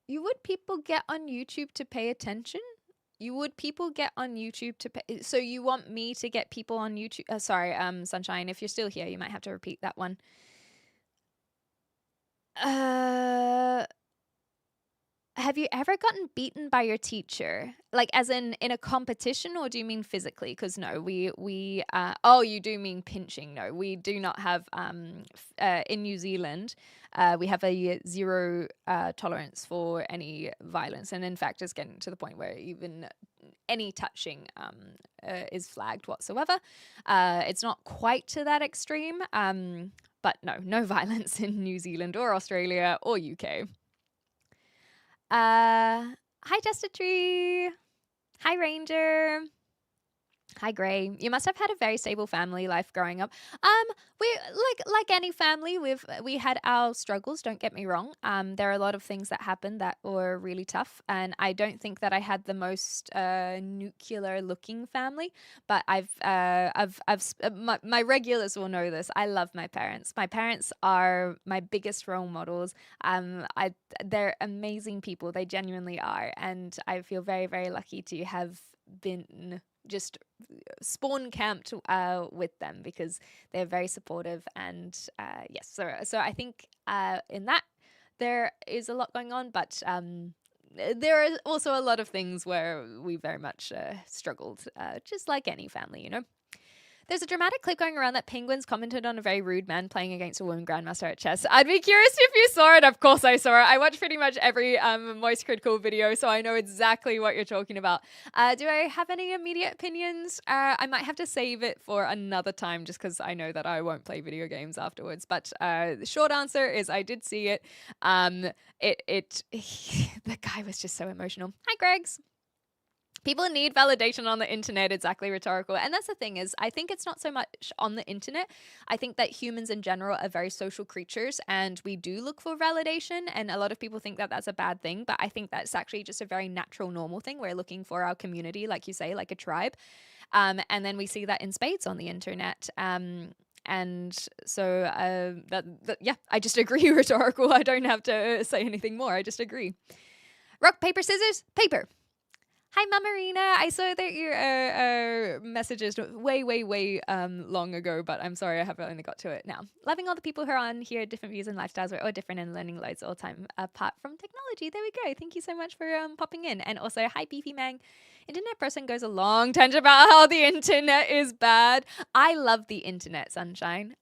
You would people get on YouTube to pay attention? You would people get on YouTube to pay? So you want me to get people on YouTube? Sorry, Sunshine, if you're still here, you might have to repeat that one. Have you ever gotten beaten by your teacher? Like as in a competition, or do you mean physically? Because no, we oh, you do mean pinching. No, we do not have in New Zealand, we have a zero tolerance for any violence. And in fact, it's getting to the point where even any touching is flagged whatsoever. It's not quite to that extreme, but no violence in New Zealand or Australia or UK. Hi Justatree. Hi Ranger. Hi Gray. You must have had a very stable family life growing up. We like any family, we had our struggles, don't get me wrong. There are a lot of things that happened that were really tough, and I don't think that I had the most nuclear looking family, but my regulars will know this. I love my parents. My parents are my biggest role models. They're amazing people. They genuinely are, and I feel very, very lucky to have been just spawn camped with them, because they're very supportive. And yes, so I think in that there is a lot going on, but there are also a lot of things where we very much struggled, just like any family, you know. There's a dramatic clip going around that penguins commented on a very rude man playing against a woman grandmaster at chess. I'd be curious if you saw it. Of course I saw it. I watch pretty much every Moist Critical video, so I know exactly what you're talking about. Do I have any immediate opinions? I might have to save it for another time, just because I know that I won't play video games afterwards. But the short answer is I did see it. The guy was just so emotional. Hi, Gregs. People need validation on the internet, exactly, rhetorical. And that's the thing, is I think it's not so much on the internet. I think that humans in general are very social creatures, and we do look for validation. And a lot of people think that that's a bad thing, but I think that's actually just a very natural, normal thing. We're looking for our community, like you say, like a tribe. And then we see that in spades on the internet. And so, yeah, I just agree, rhetorical. I don't have to say anything more. I just agree. Rock, paper, scissors, paper. Hi, Mamarina. I saw that your messages way long ago, but I'm sorry I have only got to it now. Loving all the people who are on here, different views and lifestyles. We're all different and learning loads all the time apart from technology. There we go. Thank you so much for popping in. And also, hi, Beefy Mang. Internet person goes a long tangent about how the internet is bad. I love the internet, Sunshine.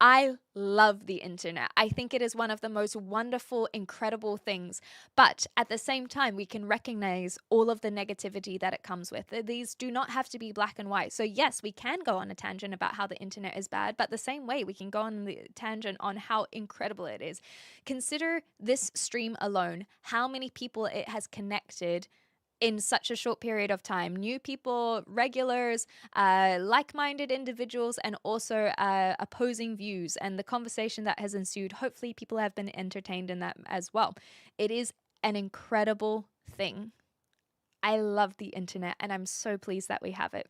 I love the internet. I think it is one of the most wonderful, incredible things. But at the same time, we can recognize all of the negativity that it comes with. These do not have to be black and white. So yes, we can go on a tangent about how the internet is bad, but the same way we can go on the tangent on how incredible it is. Consider this stream alone, how many people it has connected in such a short period of time. New people, regulars, like-minded individuals, and also opposing views, and the conversation that has ensued. Hopefully people have been entertained in that as well. It is an incredible thing. I love the internet, and I'm so pleased that we have it.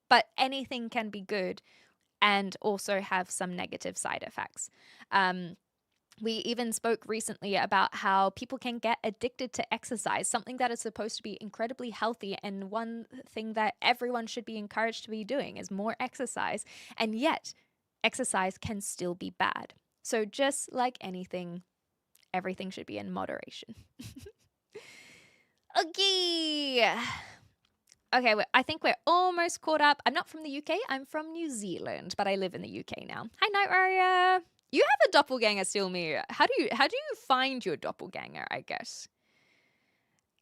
But anything can be good and also have some negative side effects. We even spoke recently about how people can get addicted to exercise, something that is supposed to be incredibly healthy, and one thing that everyone should be encouraged to be doing is more exercise. And yet, exercise can still be bad. So just like anything, everything should be in moderation. Okay. Okay, I think we're almost caught up. I'm not from the UK. I'm from New Zealand, but I live in the UK now. Hi, Night Warrior. You have a doppelganger still, me. How do you find your doppelganger, I guess?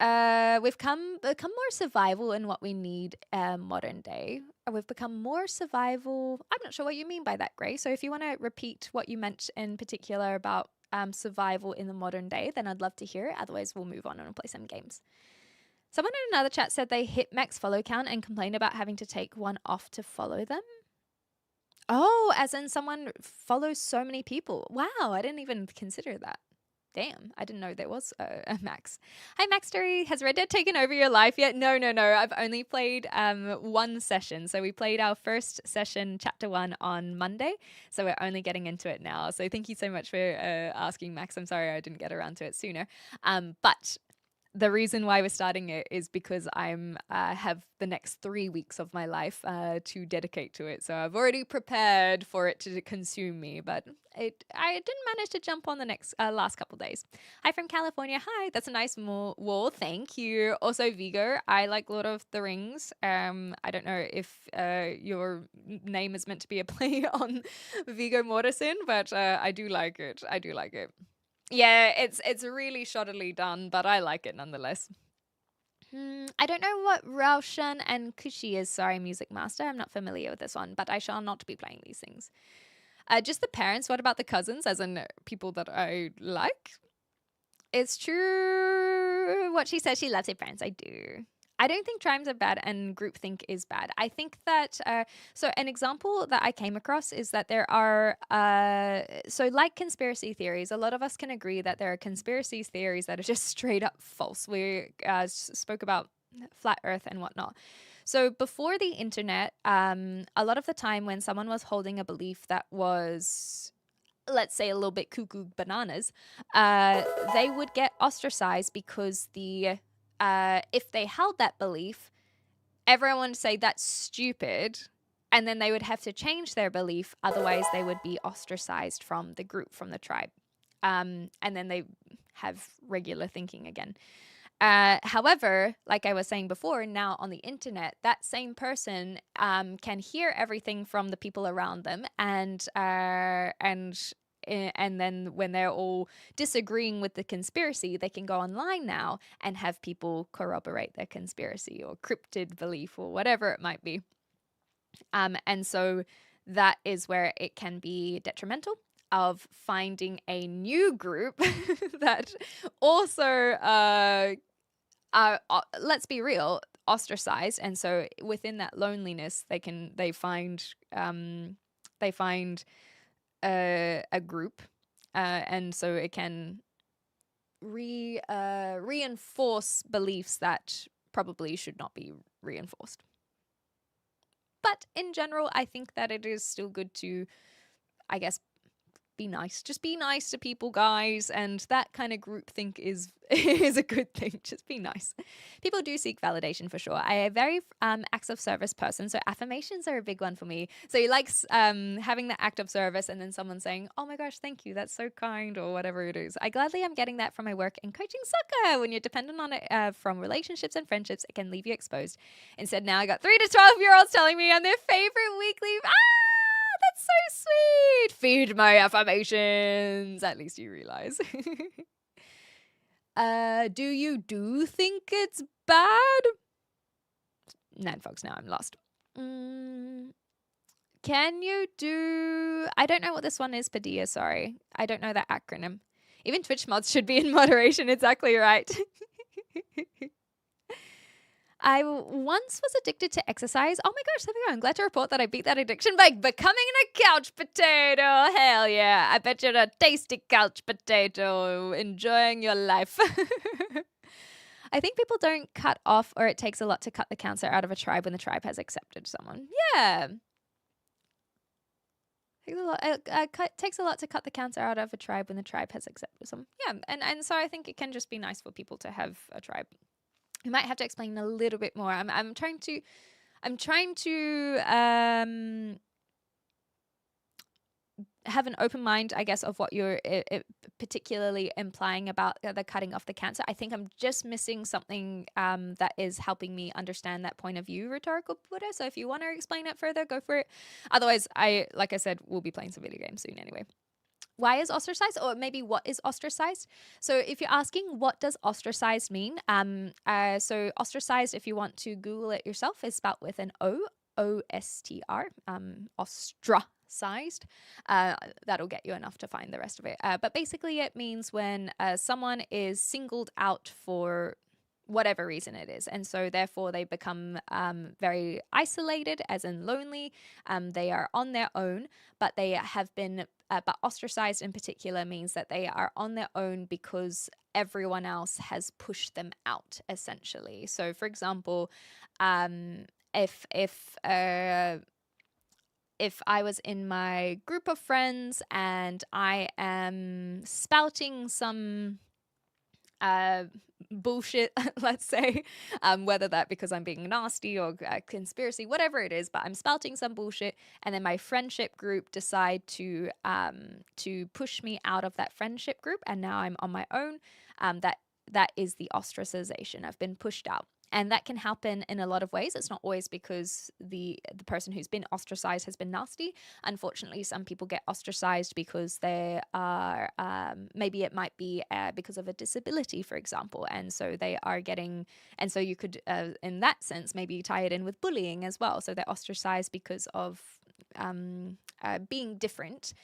We've become more survival in what we need modern day. We've become more survival. I'm not sure what you mean by that, Gray. So if you want to repeat what you meant in particular about survival in the modern day, then I'd love to hear it. Otherwise, we'll move on and play some games. Someone in another chat said they hit max follow count and complained about having to take one off to follow them. Oh, as in someone follows so many people. Wow, I didn't even consider that. Damn, I didn't know there was a max. Hi, Maxtery. Has Red Dead taken over your life yet? No. I've only played one session. So we played our first session, chapter 1, on Monday. So we're only getting into it now. So thank you so much for asking, Max. I'm sorry I didn't get around to it sooner. But the reason why we're starting it is because I'm have the next 3 weeks of my life to dedicate to it. So I've already prepared for it to consume me, but I didn't manage to jump on the next last couple days. Hi from California. Hi, that's a nice wall. Thank you. Also, Vigo, I like Lord of the Rings. I don't know if your name is meant to be a play on Viggo Mortensen, but I do like it. Yeah, it's really shoddily done, but I like it nonetheless. I don't know what Raushan and Kushi is. Sorry, Music Master. I'm not familiar with this one, but I shall not be playing these things. Just the parents. What about the cousins, as in people that I like? It's true what she says. She loves her parents. I do. I don't think triumphs are bad and groupthink is bad. I think that, so an example that I came across is that there are, so like conspiracy theories, a lot of us can agree that there are conspiracy theories that are just straight up false. We spoke about flat earth and whatnot. So before the internet, a lot of the time when someone was holding a belief that was, let's say, a little bit cuckoo bananas, they would get ostracized because if they held that belief, everyone would say that's stupid, and then they would have to change their belief. Otherwise, they would be ostracized from the group, from the tribe. And then they have regular thinking again. However, like I was saying before, now on the internet, that same person can hear everything from the people around them, and then when they're all disagreeing with the conspiracy, they can go online now and have people corroborate their conspiracy or cryptid belief or whatever it might be. And so that is where it can be detrimental of finding a new group that also, let's be real, ostracized. And so within that loneliness, they find a group, and so it can reinforce beliefs that probably should not be reinforced. But in general, I think that it is still good to, I guess, be nice. Just be nice to people, guys. And that kind of groupthink is is a good thing. Just be nice. People do seek validation for sure. I am a very acts of service person, so affirmations are a big one for me. So you like having the act of service and then someone saying, "Oh my gosh, thank you, that's so kind," or whatever it is. I gladly am getting that from my work in coaching soccer. When you're dependent on it from relationships and friendships, it can leave you exposed. Instead, now I got 3 to 12-year-olds telling me I'm their favorite weekly. That's so sweet. Feed my affirmations. At least you realize. Do you think it's bad? Nine folks, now I'm lost. Can you do... I don't know what this one is, Padilla, sorry. I don't know that acronym. Even Twitch mods should be in moderation, exactly right. I once was addicted to exercise. Oh my gosh, there we go. I'm glad to report that I beat that addiction by becoming a couch potato. Hell yeah. I bet you're a tasty couch potato enjoying your life. I think people don't cut off, or it takes a lot to cut the cancer out of a tribe when the tribe has accepted someone. Yeah. It takes a lot to cut the cancer out of a tribe when the tribe has accepted someone. Yeah, and so I think it can just be nice for people to have a tribe. You might have to explain a little bit more. I'm trying to have an open mind, I guess, of what you're particularly implying about the cutting off the cancer. I think I'm just missing something that is helping me understand that point of view, rhetorical Buddha. So if you want to explain it further, go for it. Otherwise, like I said, we'll be playing some video games soon anyway. Why is ostracized, or maybe what is ostracized? So if you're asking what does ostracized mean, so ostracized, if you want to Google it yourself, is spelled with an O-O-S-T-R, ostracized. That'll get you enough to find the rest of it. But basically it means when someone is singled out for whatever reason it is. And so therefore they become very isolated, as in lonely. They are on their own, but they have been, but ostracized in particular means that they are on their own because everyone else has pushed them out, essentially. So for example, if I was in my group of friends and I am spouting some bullshit, let's say, whether that because I'm being nasty or a conspiracy, whatever it is, but I'm spouting some bullshit, and then my friendship group decide to push me out of that friendship group, and now I'm on my own. That is the ostracization. I've been pushed out. And that can happen in a lot of ways. It's not always because the person who's been ostracized has been nasty. Unfortunately, some people get ostracized because they are, maybe it might be because of a disability, for example. And so they are getting, and so you could, in that sense, maybe tie it in with bullying as well. So they're ostracized because of being different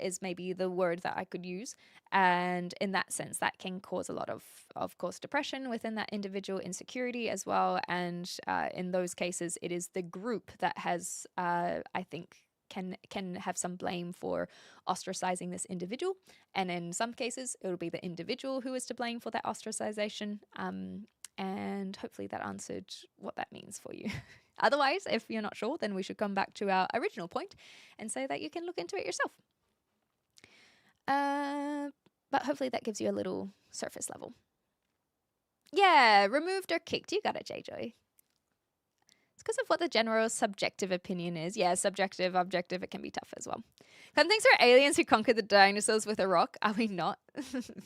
is maybe the word that I could use. And in that sense, that can cause a lot of course, depression within that individual, insecurity as well. And in those cases, it is the group that has, I think, can have some blame for ostracizing this individual. And in some cases, it'll be the individual who is to blame for that ostracization. And hopefully that answered what that means for you. Otherwise, if you're not sure, then we should come back to our original point and say that you can look into it yourself. But hopefully that gives you a little surface level. Yeah, removed or kicked. You got it, J-Joy. It's because of what the general subjective opinion is. Yeah, subjective, objective, it can be tough as well. Some things are aliens who conquered the dinosaurs with a rock. Are we not?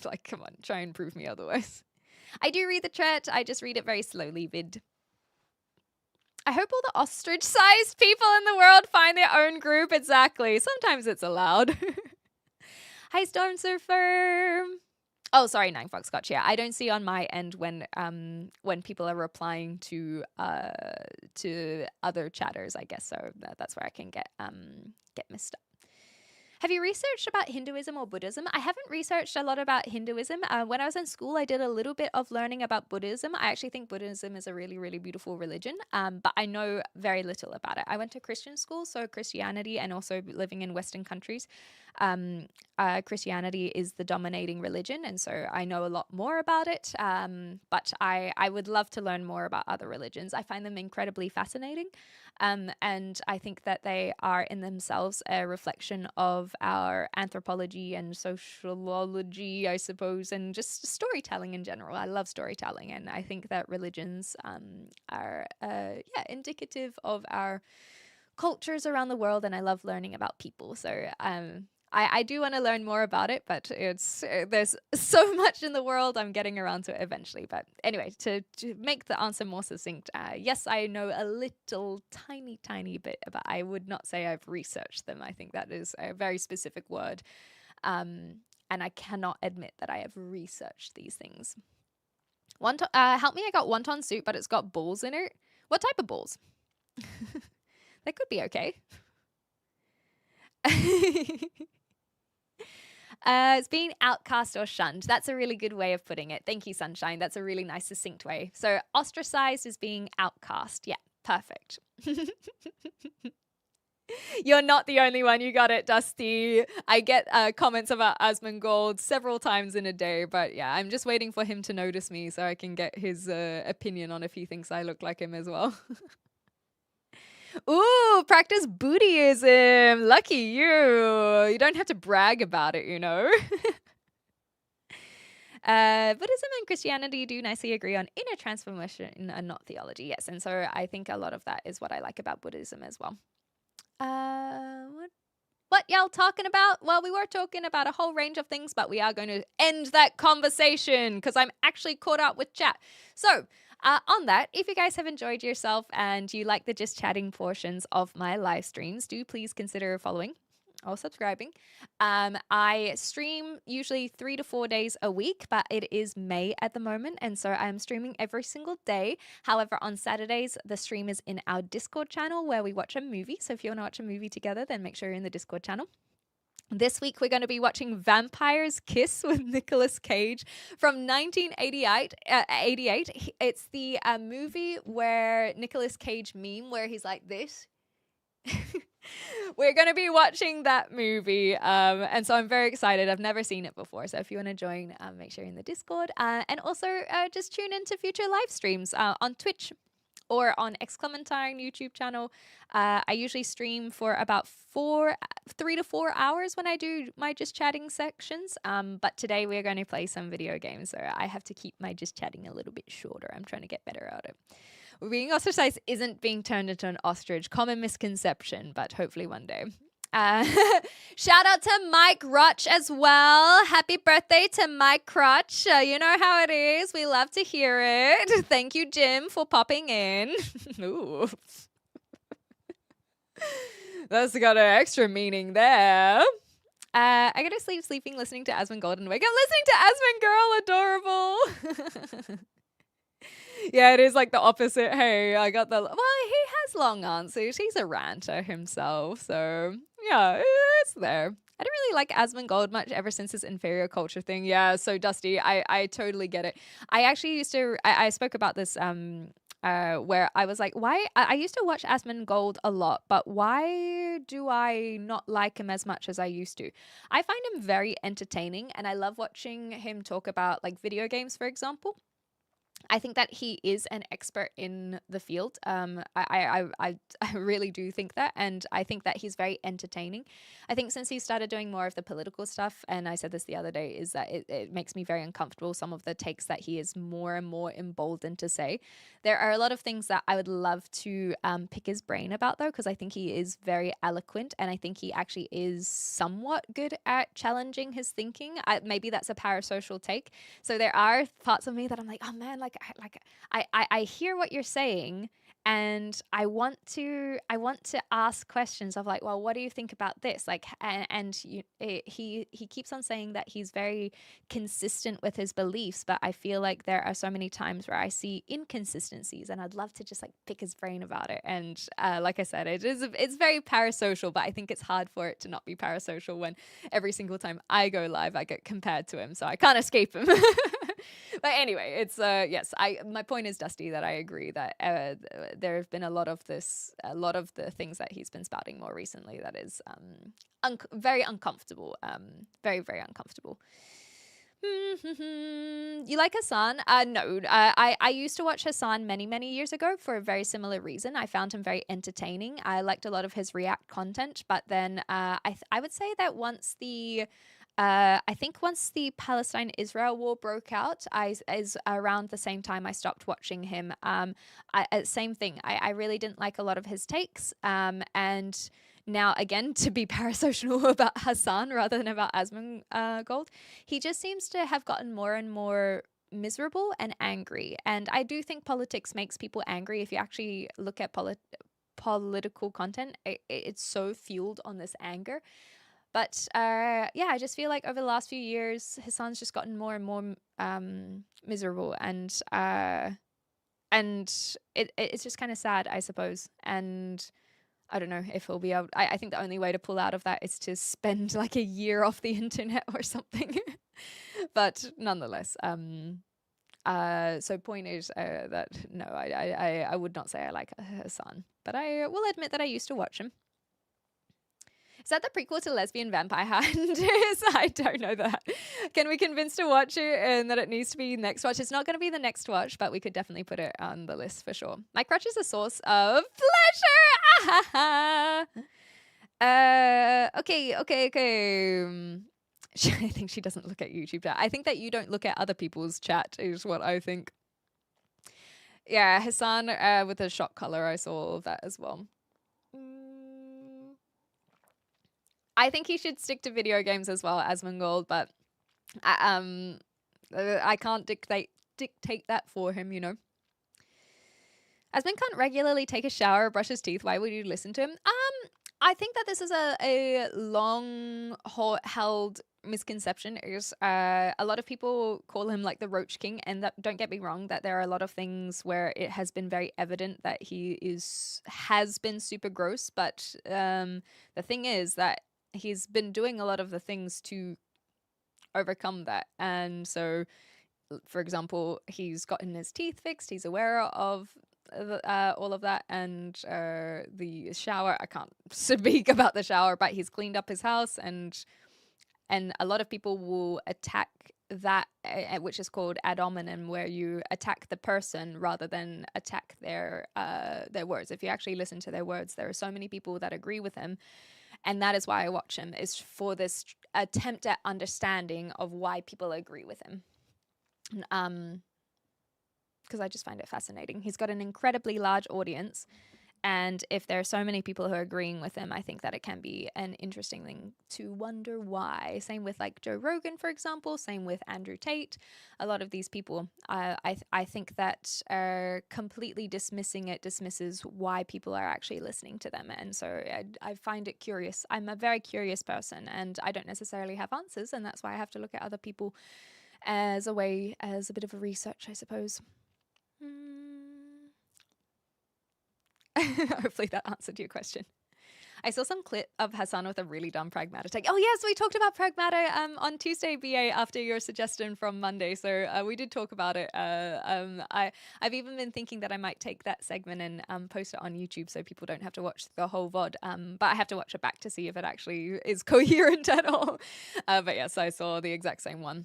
Like, come on, try and prove me otherwise. I do read the chat. I just read it very slowly, vid. I hope all the ostrich-sized people in the world find their own group. Exactly. Sometimes it's allowed. Hi, Storm Surfer. Oh, sorry, Nine Fox Scotch. Yeah, I don't see on my end when people are replying to other chatters, I guess. So that's where I can get messed up. Have you researched about Hinduism or Buddhism? I haven't researched a lot about Hinduism. When I was in school, I did a little bit of learning about Buddhism. I actually think Buddhism is a really, really beautiful religion, but I know very little about it. I went to Christian school, so Christianity, and also living in Western countries. Christianity is the dominating religion, and so I know a lot more about it. But I would love to learn more about other religions. I find them incredibly fascinating, and I think that they are in themselves a reflection of our anthropology and sociology, I suppose, and just storytelling in general. I love storytelling, and I think that religions are indicative of our cultures around the world, and I love learning about people. So I do want to learn more about it, but it's there's so much in the world. I'm getting around to it eventually. But anyway, to make the answer more succinct, yes, I know a little tiny bit, but I would not say I've researched them. I think that is a very specific word. And I cannot admit that I have researched these things. Help me, I got wonton soup, but it's got balls in it. What type of balls? They could be okay. It's being outcast or shunned. That's a really good way of putting it. Thank you, Sunshine. That's a really nice, succinct way. So ostracized is being outcast. Yeah, perfect. You're not the only one. You got it, Dusty. I get comments about Asmongold several times in a day, but yeah, I'm just waiting for him to notice me so I can get his opinion on if he thinks I look like him as well. Ooh, practice Buddhism. Lucky you. You don't have to brag about it, you know. Buddhism and Christianity do nicely agree on inner transformation and not theology. Yes, and so I think a lot of that is what I like about Buddhism as well. What y'all talking about? Well, we were talking about a whole range of things, but we are going to end that conversation because I'm actually caught up with chat. So, on that, if you guys have enjoyed yourself and you like the just chatting portions of my live streams, do please consider following or subscribing. I stream usually 3 to 4 days a week, but it is May at the moment, and so I'm streaming every single day. However, on Saturdays, the stream is in our Discord channel where we watch a movie. So if you want to watch a movie together, then make sure you're in the Discord channel. This week, we're going to be watching Vampire's Kiss with Nicolas Cage from 1988. It's the movie where Nicolas Cage meme where he's like this. We're going to be watching that movie. And so I'm very excited. I've never seen it before. So if you want to join, make sure you're in the Discord. And also just tune into future live streams on Twitch or on Xclementine YouTube channel. I usually stream for about 3 to 4 hours when I do my just chatting sections. But today we're going to play some video games, so I have to keep my just chatting a little bit shorter. I'm trying to get better at it. Being ostracized isn't being turned into an ostrich. Common misconception, but hopefully one day. Shout out to Mike Rotch as well. Happy birthday to Mike Crotch. You know how it is. We love to hear it. Thank you, Jim, for popping in. Ooh. That's got an extra meaning there. I go to sleep sleeping, listening to Asmongold, and wake up listening to Asmongold. Adorable. Yeah, it is like the opposite. Hey, I got the... Well, he has long answers. He's a ranter himself. So, yeah, it's there. I don't really like Asmongold much ever since his inferior culture thing. Yeah, so Dusty, I totally get it. I actually used to... I spoke about this where I was like, why... I used to watch Asmongold a lot, but why do I not like him as much as I used to? I find him very entertaining, and I love watching him talk about, like, video games, for example. I think that he is an expert in the field. I really do think that, and I think that he's very entertaining. I think since he started doing more of the political stuff, and I said this the other day, is that it makes me very uncomfortable, some of the takes that he is more and more emboldened to say. There are a lot of things that I would love to pick his brain about, though, because I think he is very eloquent, and I think he actually is somewhat good at challenging his thinking. Maybe that's a parasocial take. So there are parts of me that I'm like, oh man, I hear what you're saying, and I want to ask questions of like, well, what do you think about this? Like, he keeps on saying that he's very consistent with his beliefs, but I feel like there are so many times where I see inconsistencies, and I'd love to just like pick his brain about it. And like I said, it's very parasocial, but I think it's hard for it to not be parasocial when every single time I go live, I get compared to him, so I can't escape him. But anyway, it's yes. My point is, Dusty, that I agree that there have been a lot of the things that he's been spouting more recently that is very uncomfortable. Very very uncomfortable. You like Hassan? No. I used to watch Hassan many years ago for a very similar reason. I found him very entertaining. I liked a lot of his React content, but then I would say that once the Palestine-Israel war broke out, is around the same time I stopped watching him. Same thing. I really didn't like a lot of his takes. And now, again, to be parasocial about Hassan rather than about Asmongold, he just seems to have gotten more and more miserable and angry. And I do think politics makes people angry. If you actually look at political content, it's so fueled on this anger. But yeah, I just feel like over the last few years, Hassan's just gotten more and more miserable, and it's just kind of sad, I suppose. And I don't know if he'll be able. I think the only way to pull out of that is to spend like a year off the internet or something. But nonetheless, so point is that no, I would not say I like Hassan, but I will admit that I used to watch him. Is that the prequel to Lesbian Vampire Hunters? I don't know that. Can we convince to watch it and that it needs to be next watch? It's not going to be the next watch, but we could definitely put it on the list for sure. My crutch is a source of pleasure. Okay. I think she doesn't look at YouTube chat. I think that you don't look at other people's chat is what I think. Yeah, Hassan with a shock color. I saw all of that as well. I think he should stick to video games as well, Asmongold, but I can't dictate that for him, you know. Asmon can't regularly take a shower or brush his teeth. Why would you listen to him? I think that this is a long-held misconception. Is a lot of people call him like the Roach King, and that, don't get me wrong, that there are a lot of things where it has been very evident that he has been super gross, but the thing is that he's been doing a lot of the things to overcome that. And so, for example, he's gotten his teeth fixed. He's aware of all of that. And the shower, I can't speak about the shower, but he's cleaned up his house. And a lot of people will attack that, which is called ad hominem, where you attack the person rather than attack their words. If you actually listen to their words, there are so many people that agree with him. And that is why I watch him, is for this attempt at understanding of why people agree with him. Because I just find it fascinating. He's got an incredibly large audience. And if there are so many people who are agreeing with him, I think that it can be an interesting thing to wonder why. Same with like Joe Rogan, for example. Same with Andrew Tate. A lot of these people, I think that completely dismissing it dismisses why people are actually listening to them. And so I find it curious. I'm a very curious person, and I don't necessarily have answers. And that's why I have to look at other people as a bit of a research, I suppose. Hopefully that answered your question. I saw some clip of Hassan with a really dumb Pragmata take. Oh yes, we talked about Pragmata on Tuesday, BA, after your suggestion from Monday. So we did talk about it. I've even been thinking that I might take that segment and post it on YouTube so people don't have to watch the whole VOD. But I have to watch it back to see if it actually is coherent at all. But yes, I saw the exact same one.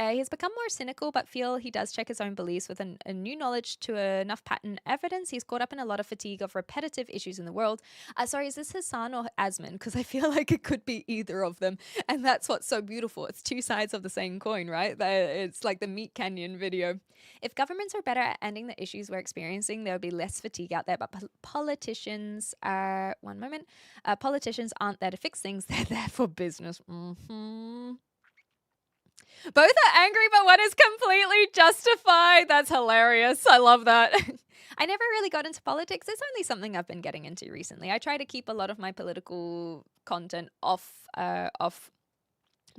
He's become more cynical, but feel he does check his own beliefs with a new knowledge to enough pattern evidence. He's caught up in a lot of fatigue of repetitive issues in the world. Sorry, is this Hassan or Asmon? Because I feel like it could be either of them. And that's what's so beautiful. It's two sides of the same coin, right? It's like the Meat Canyon video. If governments are better at ending the issues we're experiencing, there would be less fatigue out there. But politicians politicians aren't there to fix things. They're there for business. Both are angry, but one is completely justified. That's hilarious. I love that. I never really got into politics. It's only something I've been getting into recently. I try to keep a lot of my political content off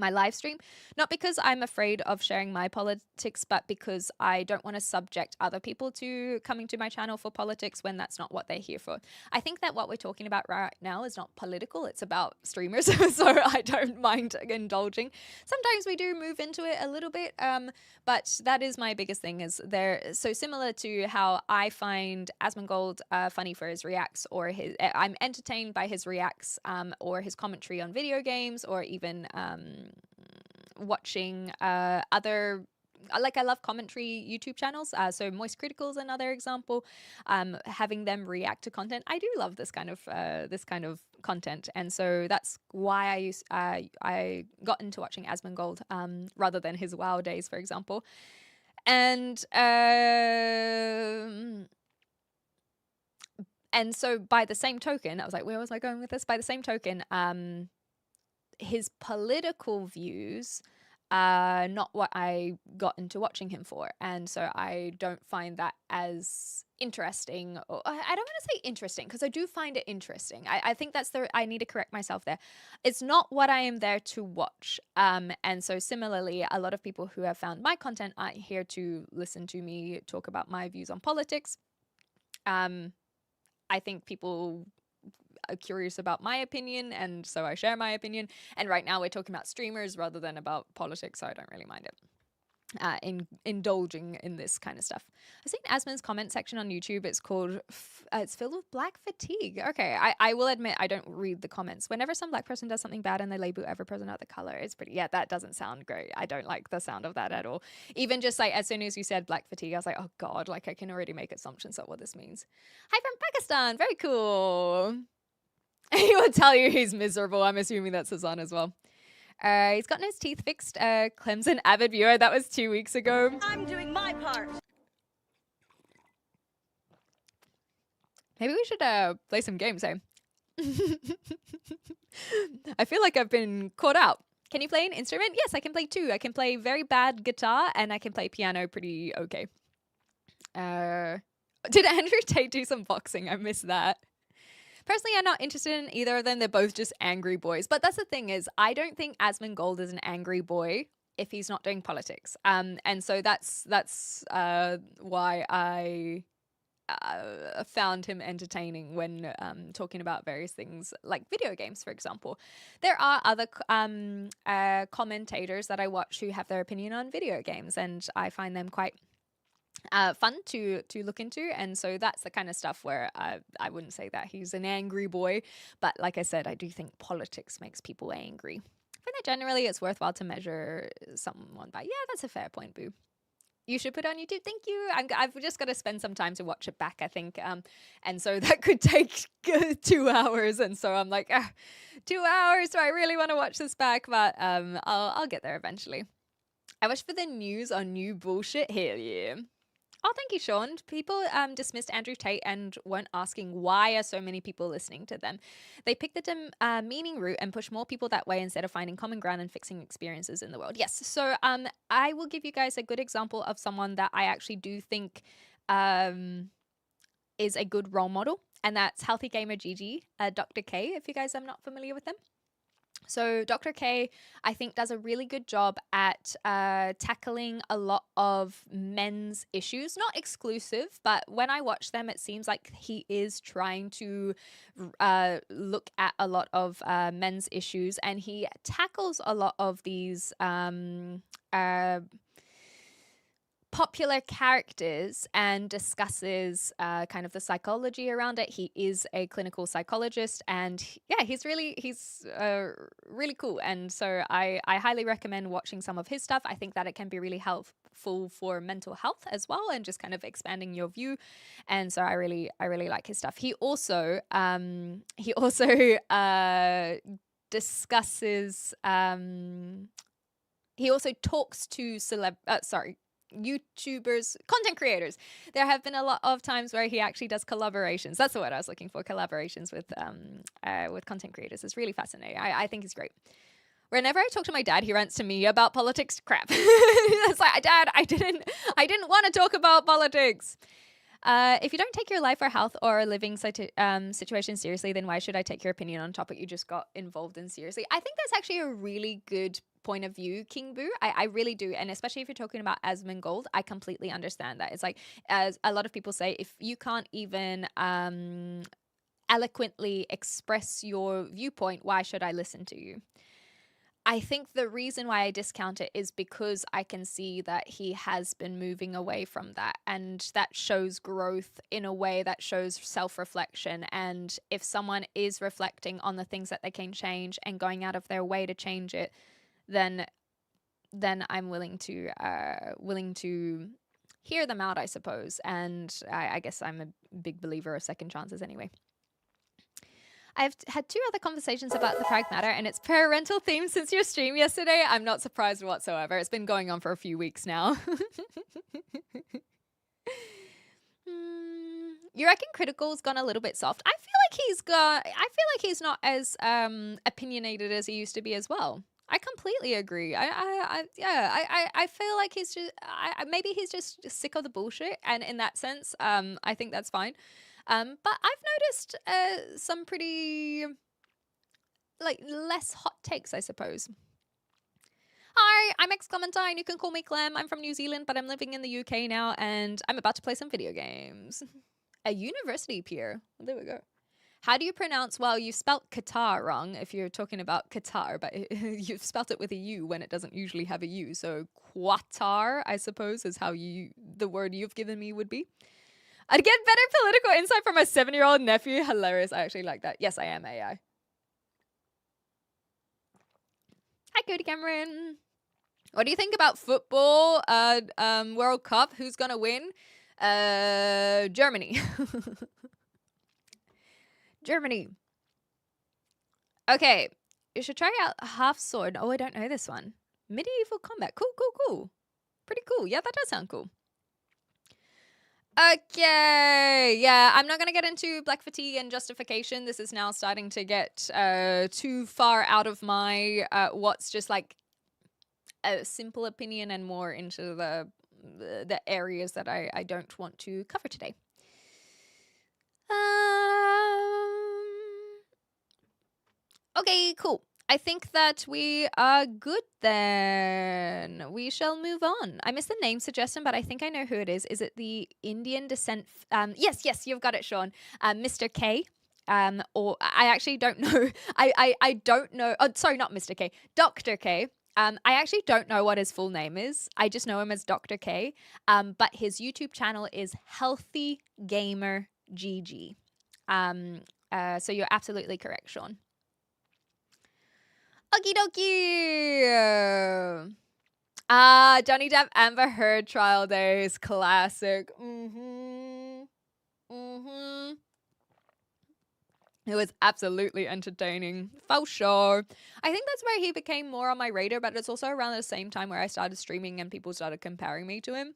my live stream, not because I'm afraid of sharing my politics, but because I don't want to subject other people to coming to my channel for politics when that's not what they're here for. I think that what we're talking about right now is not political, it's about streamers. So I don't mind indulging. Sometimes we do move into it a little bit, but that is my biggest thing, is they're so similar to how I find Asmongold funny for his reacts, or his I'm entertained by his reacts, or his commentary on video games, or even watching other, like, I love commentary YouTube channels, so Moist Critical is another example. Having them react to content, I do love this kind of content, and so that's why I got into watching Asmongold rather than his WoW days, for example. And so by the same token, I was like, where was I going with this? By the same token, his political views are not what I got into watching him for. And so I don't find that as interesting. Or I don't want to say interesting, because I do find it interesting. I think that's I need to correct myself there. It's not what I am there to watch. And so similarly, a lot of people who have found my content aren't here to listen to me talk about my views on politics. I think people are curious about my opinion, and so I share my opinion. And right now we're talking about streamers rather than about politics, so I don't really mind it. Indulging in this kind of stuff. I've seen Asmon's comment section on YouTube. It's called, it's filled with black fatigue. Okay, I will admit I don't read the comments. Whenever some black person does something bad and they label every person out the color, it's pretty, yeah, that doesn't sound great. I don't like the sound of that at all. Even just like as soon as you said black fatigue, I was like, oh God, like I can already make assumptions of what this means. Hi from Pakistan, very cool. He will tell you he's miserable. I'm assuming that's his on as well. He's gotten his teeth fixed. Clemson avid viewer. That was 2 weeks ago. I'm doing my part. Maybe we should play some games, eh? I feel like I've been caught out. Can you play an instrument? Yes, I can play two. I can play very bad guitar, and I can play piano pretty okay. Did Andrew Tate do some boxing? I missed that. Personally, I'm not interested in either of them. They're both just angry boys. But that's the thing, is I don't think Asmongold is an angry boy if he's not doing politics. And so that's why I found him entertaining when talking about various things like video games, for example. There are other commentators that I watch who have their opinion on video games, and I find them quite fun to look into. And so that's the kind of stuff where I wouldn't say that he's an angry boy, but like I said, I do think politics makes people angry. I think that generally it's worthwhile to measure someone by, yeah, that's a fair point, Boo. You should put it on YouTube. Thank you. I've just got to spend some time to watch it back, I think. And so that could take 2 hours. And so I'm like, 2 hours. Do I really want to watch this back? But I'll get there eventually. I wish for the news on new bullshit. Hell yeah. Oh, thank you, Sean. People dismissed Andrew Tate and weren't asking why are so many people listening to them. They picked the demeaning route and pushed more people that way instead of finding common ground and fixing experiences in the world. Yes, so I will give you guys a good example of someone that I actually do think is a good role model, and that's Healthy Gamer GG, Dr. K, if you guys are not familiar with them. So Dr. K, I think, does a really good job at tackling a lot of men's issues. Not exclusive, but when I watch them, it seems like he is trying to look at a lot of men's issues, and he tackles a lot of these popular characters and discusses kind of the psychology around it. He is a clinical psychologist, and yeah, he's really cool. And so I highly recommend watching some of his stuff. I think that it can be really helpful for mental health as well, and just kind of expanding your view. And so I really like his stuff. He also discusses. He also talks to YouTubers, content creators. There have been a lot of times where he actually does collaborations. That's the word I was looking for. Collaborations with content creators. It's really fascinating. I think he's great. Whenever I talk to my dad, he rants to me about politics crap. It's like, Dad, I didn't want to talk about politics. If you don't take your life or health or living situation seriously, then why should I take your opinion on a topic you just got involved in seriously? I think that's actually a really good point of view, King Boo. I really do. And especially if you're talking about Asmongold, I completely understand that. It's like, as a lot of people say, if you can't even eloquently express your viewpoint, why should I listen to you? I think the reason why I discount it is because I can see that he has been moving away from that, and that shows growth in a way that shows self-reflection. And if someone is reflecting on the things that they can change and going out of their way to change it, then I'm willing to hear them out, I suppose. And I guess I'm a big believer of second chances anyway. I've had 2 other conversations about the Pragmatter and its parental theme since your stream yesterday. I'm not surprised whatsoever. It's been going on for a few weeks now. You reckon Critical's gone a little bit soft? I feel like he's not as opinionated as he used to be as well. I completely agree. I feel like he's just maybe he's just sick of the bullshit, and in that sense, I think that's fine. But I've noticed some pretty, like, less hot takes, I suppose. Hi, I'm X Clementine. You can call me Clem. I'm from New Zealand, but I'm living in the UK now, and I'm about to play some video games. A university peer. Well, there we go. How do you pronounce, well, you spelt Qatar wrong if you're talking about Qatar, but you've spelt it with a U when it doesn't usually have a U. So Qatar, I suppose, is how the word you've given me would be. I'd get better political insight from my 7-year-old nephew. Hilarious. I actually like that. Yes, I am AI. Hi, Cody Cameron. What do you think about football? World Cup? Who's gonna win? Germany. Germany. Okay. You should try out Half Sword. Oh, I don't know this one. Medieval combat. Cool. Pretty cool. Yeah, that does sound cool. Okay, yeah, I'm not going to get into black fatigue and justification. This is now starting to get too far out of my what's just like a simple opinion and more into the areas that I don't want to cover today. Okay, cool. I think that we are good then. We shall move on. I missed the name suggestion, but I think I know who it is. Is it the Indian descent? Yes, you've got it, Sean. Mr. K. Or I actually don't know. I don't know. Oh, sorry, not Mr. K. Dr. K. I actually don't know what his full name is. I just know him as Dr. K. But his YouTube channel is Healthy Gamer GG. So you're absolutely correct, Sean. Okie dokie. Johnny Depp Amber Heard trial days. Classic. It was absolutely entertaining. For sure. I think that's where he became more on my radar, but it's also around the same time where I started streaming and people started comparing me to him.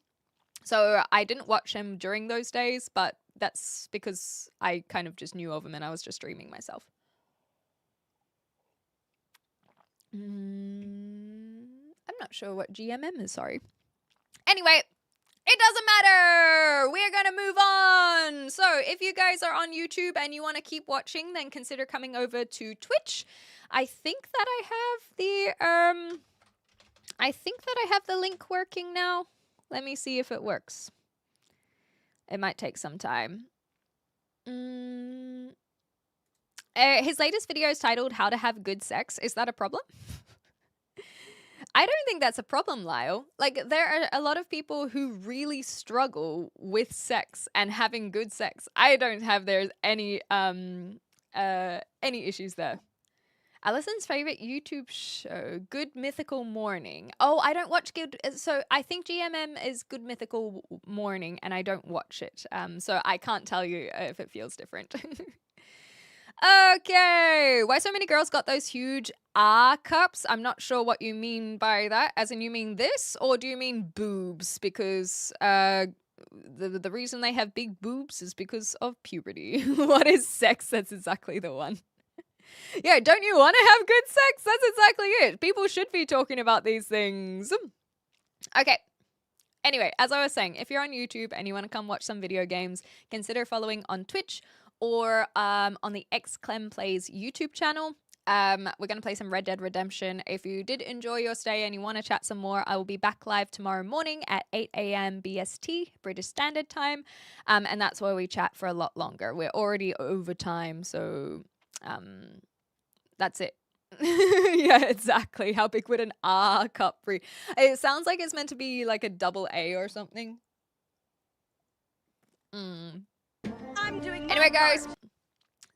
So I didn't watch him during those days, but that's because I kind of just knew of him and I was just streaming myself. I'm not sure what GMM is, sorry. Anyway, it doesn't matter. We're going to move on. So if you guys are on YouTube and you want to keep watching, then consider coming over to Twitch. I think that I have the link working now. Let me see if it works. It might take some time. His latest video is titled How to Have Good Sex. Is that a problem? I don't think that's a problem, Lyle. Like, there are a lot of people who really struggle with sex and having good sex. I don't have any issues there. Allison's favorite YouTube show, Good Mythical Morning. Oh, I don't watch Good. So I think GMM is Good Mythical Morning, and I don't watch it. So I can't tell you if it feels different. Okay, why so many girls got those huge cups? I'm not sure what you mean by that. As in, you mean this, or do you mean boobs? Because the reason they have big boobs is because of puberty. What is sex? That's exactly the one. Yeah, don't you want to have good sex? That's exactly it. People should be talking about these things. Okay. Anyway, as I was saying, if you're on YouTube and you want to come watch some video games, consider following on Twitch or on the XClem Plays YouTube channel. We're going to play some Red Dead Redemption. If you did enjoy your stay and you want to chat some more, I will be back live tomorrow morning at 8 a.m. BST, British Standard Time. And that's where we chat for a lot longer. We're already over time, so that's it. Yeah, exactly. How big would an R cup be? It sounds like it's meant to be like a double A or something. I'm doing my Anyway, part. guys,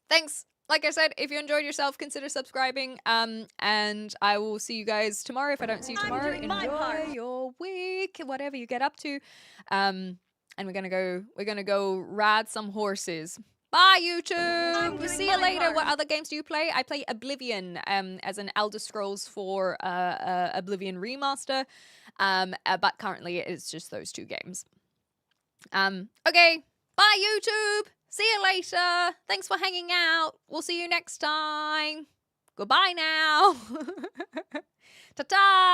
thanks. Like I said, if you enjoyed yourself, consider subscribing. And I will see you guys tomorrow. If I don't see you I'm tomorrow, doing my part. enjoy your week, whatever you get up to. And we're gonna go ride some horses. Bye, YouTube. We'll doing see you my later. part. What other games do you play? I play Oblivion as an Elder Scrolls 4 Oblivion remaster. But currently it's just those two games. Okay. Bye, YouTube. See you later. Thanks for hanging out. We'll see you next time. Goodbye now. Ta-ta.